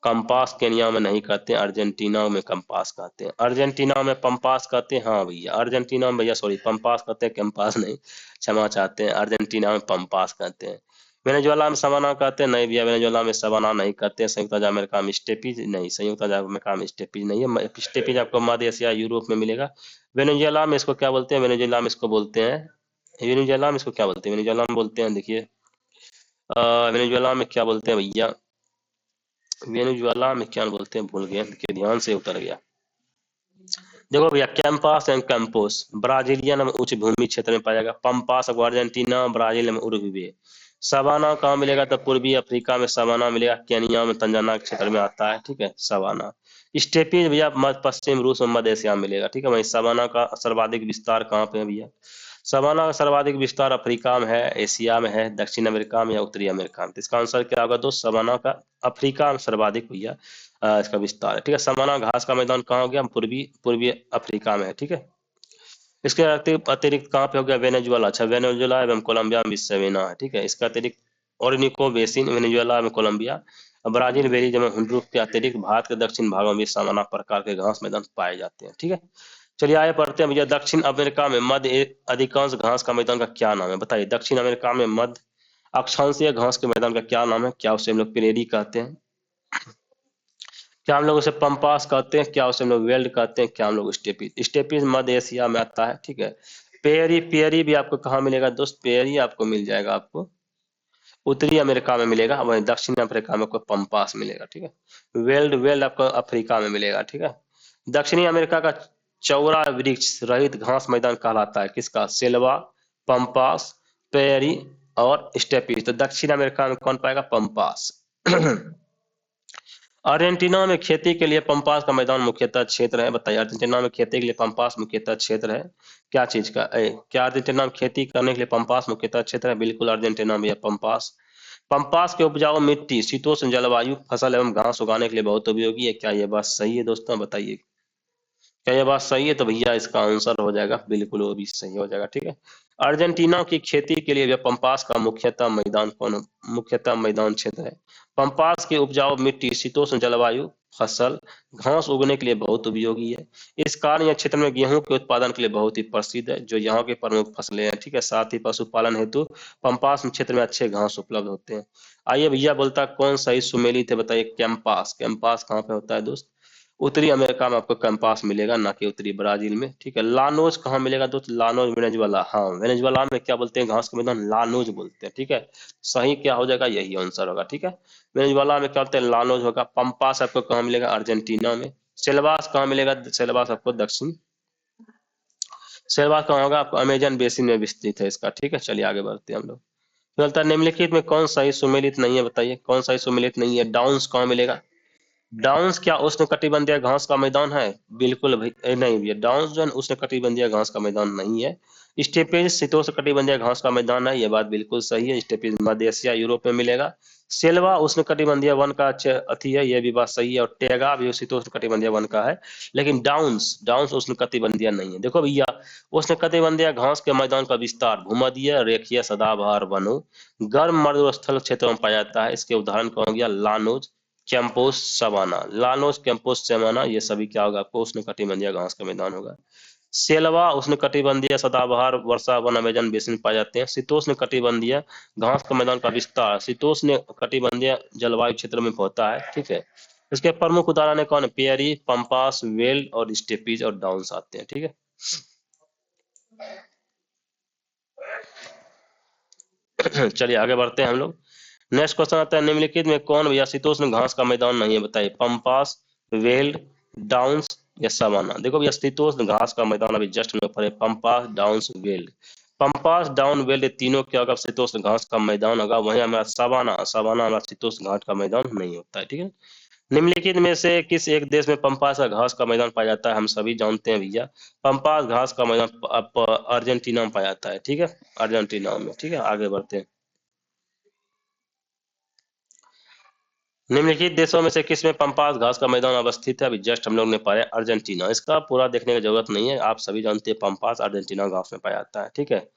A: कंपास केनिया में नहीं कहते हैं, अर्जेंटीना में कंपास कहते हैं। अर्जेंटीना में पंपास कहते हैं, हाँ भैया, अर्जेंटीना में भैया सॉरी पंपास कहते हैं, कैंपास नहीं, क्षमा चाहते हैं, अर्जेंटीना में पंपास कहते हैं। वेनेजुएला में सवाना कहते हैं? नहीं भैया, वेनेजुएला में सवाना नहीं कहते हैं। संयुक्त राज्य अमेरिका में स्टेपीज नहीं, संयुक्त राज्य अमेरिका में स्टेपीज नहीं है। स्टेपीज आपको मध्य एशिया यूरोप में मिलेगा। वेनेजुएला में इसको क्या बोलते हैं? वेनेजुएला में इसको बोलते हैं, वेनेजुएला में इसको क्या बोलते हैं? वेनेजुएला में बोलते हैं, देखिए वेनेजुएला में क्या बोलते हैं भैया? वेनेजुएला में क्या बोलते हैं भूल गए, देखिए ध्यान से उतर गया। देखो भैया, कैंपास एंड कैंपोस ब्राजीलियन में उच्च भूमि क्षेत्र में पाया जाएगा। पंपास ऑफ अर्जेंटीना, ब्राजील में उरुग्वे। सवाना कहाँ मिलेगा? तो पूर्वी अफ्रीका में सवाना मिलेगा, केनिया में तंजाना के क्षेत्र में आता है, ठीक है, सवाना। स्टेपीज भैया मध्य पश्चिम रूस और मध्य एशिया में मिलेगा, ठीक है। वहीं सवाना का सर्वाधिक विस्तार कहाँ पे है भैया? सवाना का सर्वाधिक विस्तार अफ्रीका में है, एशिया में है, दक्षिण अमेरिका में या उत्तरी अमेरिका में। तो इसका आंसर क्या होगा दोस्त? सवाना का अफ्रीका में सर्वाधिक भैया इसका विस्तार है, ठीक है। सवाना घास का मैदान कहाँ हो गया? पूर्वी पूर्वी अफ्रीका में है, ठीक है। इसके अतिरिक्त कहाँ पे हो गया? वेनेजुएला। अच्छा, वेनेजुएला एवं कोलंबिया में सवेना है, ठीक है। इसका अतिरिक्त ओरिनिको बेसिन, वेनेजुएला एवं कोलंबिया, ब्राजील, बेलीज एवं हुंडुरुक के अतिरिक्त भारत के दक्षिण भागों में सवाना प्रकार के घास मैदान पाए जाते हैं, ठीक है। चलिए आगे बढ़ते हैं भैया। दक्षिण अमेरिका में मध्य अधिकांश घास का मैदान का क्या नाम है बताइए? दक्षिण अमेरिका में मध्य अक्षांशीय घास के मैदान का क्या नाम है? क्या उसे हम लोग प्रेरी कहते हैं? क्या हम लोग उसे पंपास कहते हैं? क्या उसे हम लोग वेल्ड कहते हैं? क्या हम लोग स्टेपीज? स्टेपीज मध्य एशिया में आता है, ठीक है। पेरी, पेरी भी आपको कहाँ मिलेगा दोस्त? पेरी आपको मिल जाएगा, आपको उत्तरी अमेरिका में मिलेगा, वहीं दक्षिण अफ्रीका में आपको पंपास मिलेगा, ठीक है। वेल्ड, वेल्ड आपको अफ्रीका में मिलेगा, ठीक है। दक्षिणी अमेरिका का चौरा वृक्ष रहित घास मैदान कहलाता है किसका? सेल्वा, पंपास, पेरी और स्टेपीज। तो दक्षिण अमेरिका में कौन पाएगा? पंपास। अर्जेंटीना में खेती के लिए पंपास का मैदान मुख्यतः क्षेत्र है, बताइए अर्जेंटीना में खेती के लिए पंपास मुख्यतः क्षेत्र है क्या चीज का? क्या अर्जेंटीना में खेती करने के लिए पंपास मुख्यतः क्षेत्र है? बिल्कुल, अर्जेंटीना में पंपास। पंपास के उपजाऊ मिट्टी, शीतोष्ण जलवायु, फसल एवं घास उगाने के लिए बहुत उपयोगी है। क्या यह बात सही है दोस्तों? बताइए, क्या यह बात सही है? तो भैया इसका आंसर हो जाएगा बिल्कुल, वो भी सही हो जाएगा, ठीक है। अर्जेंटीना की खेती के लिए पंपास का मुख्यतः मैदान कौन, मुख्यतः मैदान क्षेत्र है। पंपास की उपजाऊ मिट्टी, शीतोष्ण जलवायु, फसल, घास उगने के लिए बहुत उपयोगी है। इस कारण यह क्षेत्र में गेहूं के उत्पादन के लिए बहुत ही प्रसिद्ध है, जो यहाँ की प्रमुख फसलें हैं, ठीक है। साथ ही पशुपालन हेतु पंपास क्षेत्र में अच्छे घास उपलब्ध होते हैं। आइए भैया, बोलता कौन सही सुमेलित है बताइए? कैंपास। कैंपास कहाँ पे होता है दोस्त? उत्तरी अमेरिका में आपको कैंपास मिलेगा, ना कि उत्तरी ब्राजील में, ठीक है। लानोज कहाँ मिलेगा दोस्त? Llanos Venezuela. हाँ, वेनेजुएला में क्या बोलते हैं घास के मैदान? लानोज बोलते हैं, ठीक है। सही क्या हो जाएगा? यही आंसर होगा, ठीक है। वेनेजुएला में क्या बोलते हैं? लानोज होगा। पंपास आपको कहाँ मिलेगा? अर्जेंटीना में। सेल्वास कहाँ मिलेगा? सेल्वास आपको दक्षिण, सेल्वास कहाँ होगा? आपको अमेजन बेसिन में विस्तृत है इसका, ठीक है। चलिए आगे बढ़ते हैं हम लोग। बोलता है निम्नलिखित में कौन सही सुमेलित नहीं है बताइए? कौन सही सुमेलित नहीं है? डाउन्स कहाँ मिलेगा? डाउन्स क्या उष्णकटिबंधीय घास का मैदान है? बिल्कुल भाई नहीं भैया, डाउन्स जो है उष्णकटिबंधीय घास का मैदान नहीं है। स्टेपेज शीतोष्णकटिबंधीय घास का मैदान है, यह बात बिल्कुल सही है। स्टेपेज मध्य एशिया यूरोप में मिलेगा। सेल्वा उष्णकटिबंधीय वन का अथी है, यह भी बात सही है। और टेगा भी शीतोष्णकटिबंधीय वन का है। लेकिन डाउन्स, डाउन्स उष्णकटिबंधीय नहीं है। देखो भैया, उष्णकटिबंधीय घास के मैदान का विस्तार भूमध्य रेखीय सदाबहार वनों, गर्म मरुस्थल क्षेत्रों में पाया जाता है। इसके उदाहरण कौन हो गया? Llanos, campos, savanna. Llanos, campos, savanna ये सभी क्या होगा? आपको उष्णकटिबंधीय घास का मैदान होगा। सेल्वा उष्णकटिबंधीय सदाबहार वर्षा वन अमेजन बेसिन पाए जाते हैं। शीतोष्ण कटिबंधीय घास का मैदान का विस्तार शीतोष्ण कटिबंधीय जलवायु क्षेत्र में होता है, ठीक है। इसके प्रमुख उदाहरण है कौन? पेरी, पंपास, वेल्ड और स्टेपीज और डाउन्स आते हैं, ठीक है। चलिए आगे बढ़ते हैं हम लोग। नेक्स्ट क्वेश्चन आता है निम्नलिखित में कौन भैया शीतोष्ण घास का मैदान नहीं है बताइए? पंपास, वेल्ड, डाउन्स या सवाना। देखो भैया, शीतोष्ण घास का मैदान अभी जस्ट में ऊपर है, pampas, downs, weld. Pampas, down well, ये तीनों क्या होगा? शीतोष्ण घास का मैदान होगा। वहीं हमारा सवाना, सवाना हमारा शीतोष्ण घास का मैदान नहीं होता है, ठीक है। निम्नलिखित में से किस एक देश में पंपास का घास का मैदान पाया जाता है? हम सभी जानते हैं भैया, पंपास घास का मैदान अर्जेंटीना में पाया जाता है, ठीक है, अर्जेंटीना में, ठीक है। आगे बढ़ते हैं। निम्नलिखित देशों में से किस में पंपास घास का मैदान अवस्थित है? अभी जस्ट हम लोग ने पाया अर्जेंटीना। इसका पूरा देखने की जरूरत नहीं है, आप सभी जानते हैं पंपास अर्जेंटीना घास में पाया जाता है, ठीक है,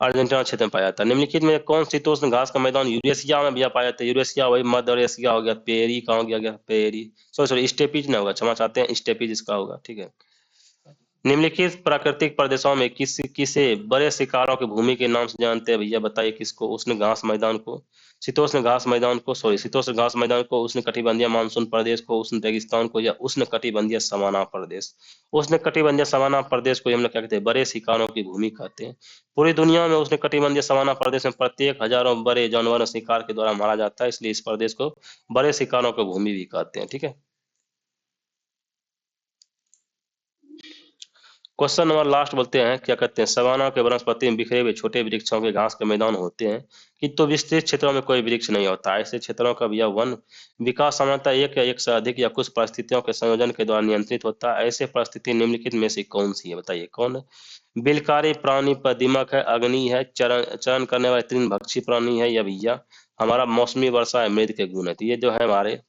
A: अर्जेंटीना क्षेत्र में पाया जाता है। निम्नलिखित में कौन शीतोष्ण घास का मैदान यूरेशिया में भैया पाया जाता है? यूरेशिया वही मध्य एशिया हो गया, पेरी कहाँ गया, पेरी, सॉरी स्टेपीज ना होगा, क्षमा चाहते हैं, स्टेपीज इसका होगा, ठीक है। निम्नलिखित प्राकृतिक प्रदेशों में किसे बड़े शिकारों की भूमि के नाम से जानते हैं भैया? बताइए किसको? उष्ण घास मैदान को, शीतोष्ण घास मैदान को, सॉरी शीतोष्ण घास मैदान को, उष्ण कटिबंधीय मानसून प्रदेश को, उष्ण रेगिस्तान को, या उष्ण कटिबंधीय सवाना प्रदेश? उष्ण कटिबंधीय सवाना प्रदेश को हम लोग क्या कहते हैं? बड़े शिकारों की भूमि कहते हैं। पूरी दुनिया में उष्ण कटिबंधीय सवाना प्रदेश में प्रत्येक हजारों बड़े जानवर शिकार के द्वारा मारा जाता है, इसलिए इस प्रदेश को बड़े शिकारों की भूमि भी कहते हैं, ठीक है। क्वेश्चन नंबर लास्ट बोलते हैं, क्या कहते हैं? सवाना के वनस्पति में बिखरे हुए छोटे वृक्षों के घास के मैदान होते हैं, किंतु विस्तृत क्षेत्रों में कोई वृक्ष नहीं होता। ऐसे क्षेत्रों का भी वन विकास सामान्यतः एक या एक से अधिक या कुछ परिस्थितियों के संयोजन के द्वारा नियंत्रित होता है। ऐसे परिस्थिति निम्नलिखित में से कौन सी है? बताइए कौन है? बिलकारी प्राणी पर दिमक है, अग्नि है, चरण चरण करने वाले तृणभक्षी प्राणी है, या भैया हमारा मौसमी वर्षा है, मृद के गुण है। तो ये जो है हमारे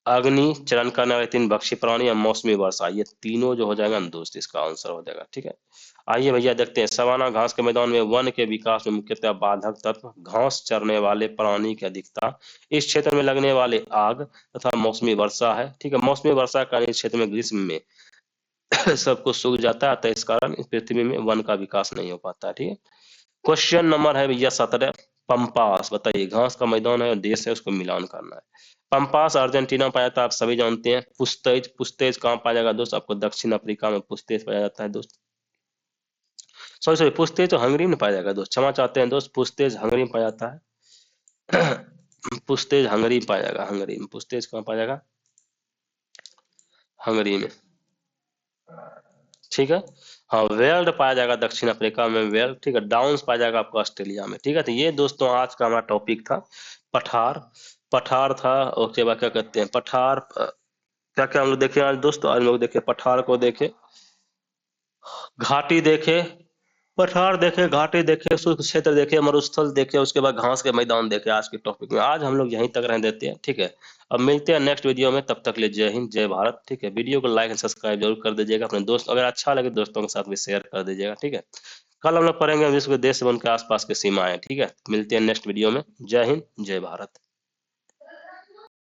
A: अग्नि, चरण करने वाले तीन भक्षी प्राणी और मौसमी वर्षा, ये तीनों जो हो जाएगा ना दोस्त, इसका आंसर हो जाएगा, ठीक है। आइए भैया देखते हैं, सवाना घास के मैदान में वन के विकास में मुख्यतः बाधक तत्व घास चरने वाले प्राणी की अधिकता, इस क्षेत्र में लगने वाले आग तथा मौसमी वर्षा है, ठीक है। मौसमी वर्षा का इस क्षेत्र में ग्रीष्म में सब कुछ सूख जाता है, अतः इस कारण इस पृथ्वी में वन का विकास नहीं हो पाता है, ठीक है। क्वेश्चन नंबर है भैया 17, पंपास, बताइए घास का मैदान है और देश है, उसको मिलान करना है। पंपास अर्जेंटीना पाया जाता है, आप सभी जानते हैं। पुस्तेज, पुस्तेज कहाँ पाया जाएगा दोस्त? आपको दक्षिण अफ्रीका में पुस्तेज पाया जाता है दोस्त। सॉरी सॉरी, पुस्तेज तो हंगरी में पाया जाएगा दोस्त, क्षमा चाहते हैं दोस्त, पुस्तेज हंगरी में पाया जाता है। पुस्तेज हंगरी में पाया जाएगा, हंगरी में। पुस्तेज कहाँ पाया जाएगा? हंगरी में, ठीक है। हाँ, वेल्ड पाया जाएगा दक्षिण अफ्रीका में, वेल्ड, ठीक है। डाउन्स पाया जाएगा आपको ऑस्ट्रेलिया में, ठीक है। तो ये दोस्तों आज का हमारा टॉपिक था पठार, पठार था। उसके बाद क्या कहते हैं पठार, क्या क्या हम लोग देखे आज दोस्तों? आज हम लोग देखे पठार को देखे, घाटी देखे, पठार देखे, घाटी देखे, शुष्क क्षेत्र देखे, मरुस्थल देखे, उसके बाद घास के मैदान देखे। आज के टॉपिक में आज हम लोग यहीं तक रहने देते हैं, ठीक है। अब मिलते हैं नेक्स्ट वीडियो में, तब तक ले जय हिंद जय भारत, ठीक है। वीडियो को लाइक एंड सब्सक्राइब जरूर कर दीजिएगा, अपने दोस्त अगर अच्छा लगे दोस्तों के साथ भी शेयर कर दीजिएगा, ठीक है। कल हम लोग पढ़ेंगे विश्व के देश एवं उनके आसपास की सीमाएं, ठीक है। मिलते हैं नेक्स्ट वीडियो में, जय हिंद जय भारत।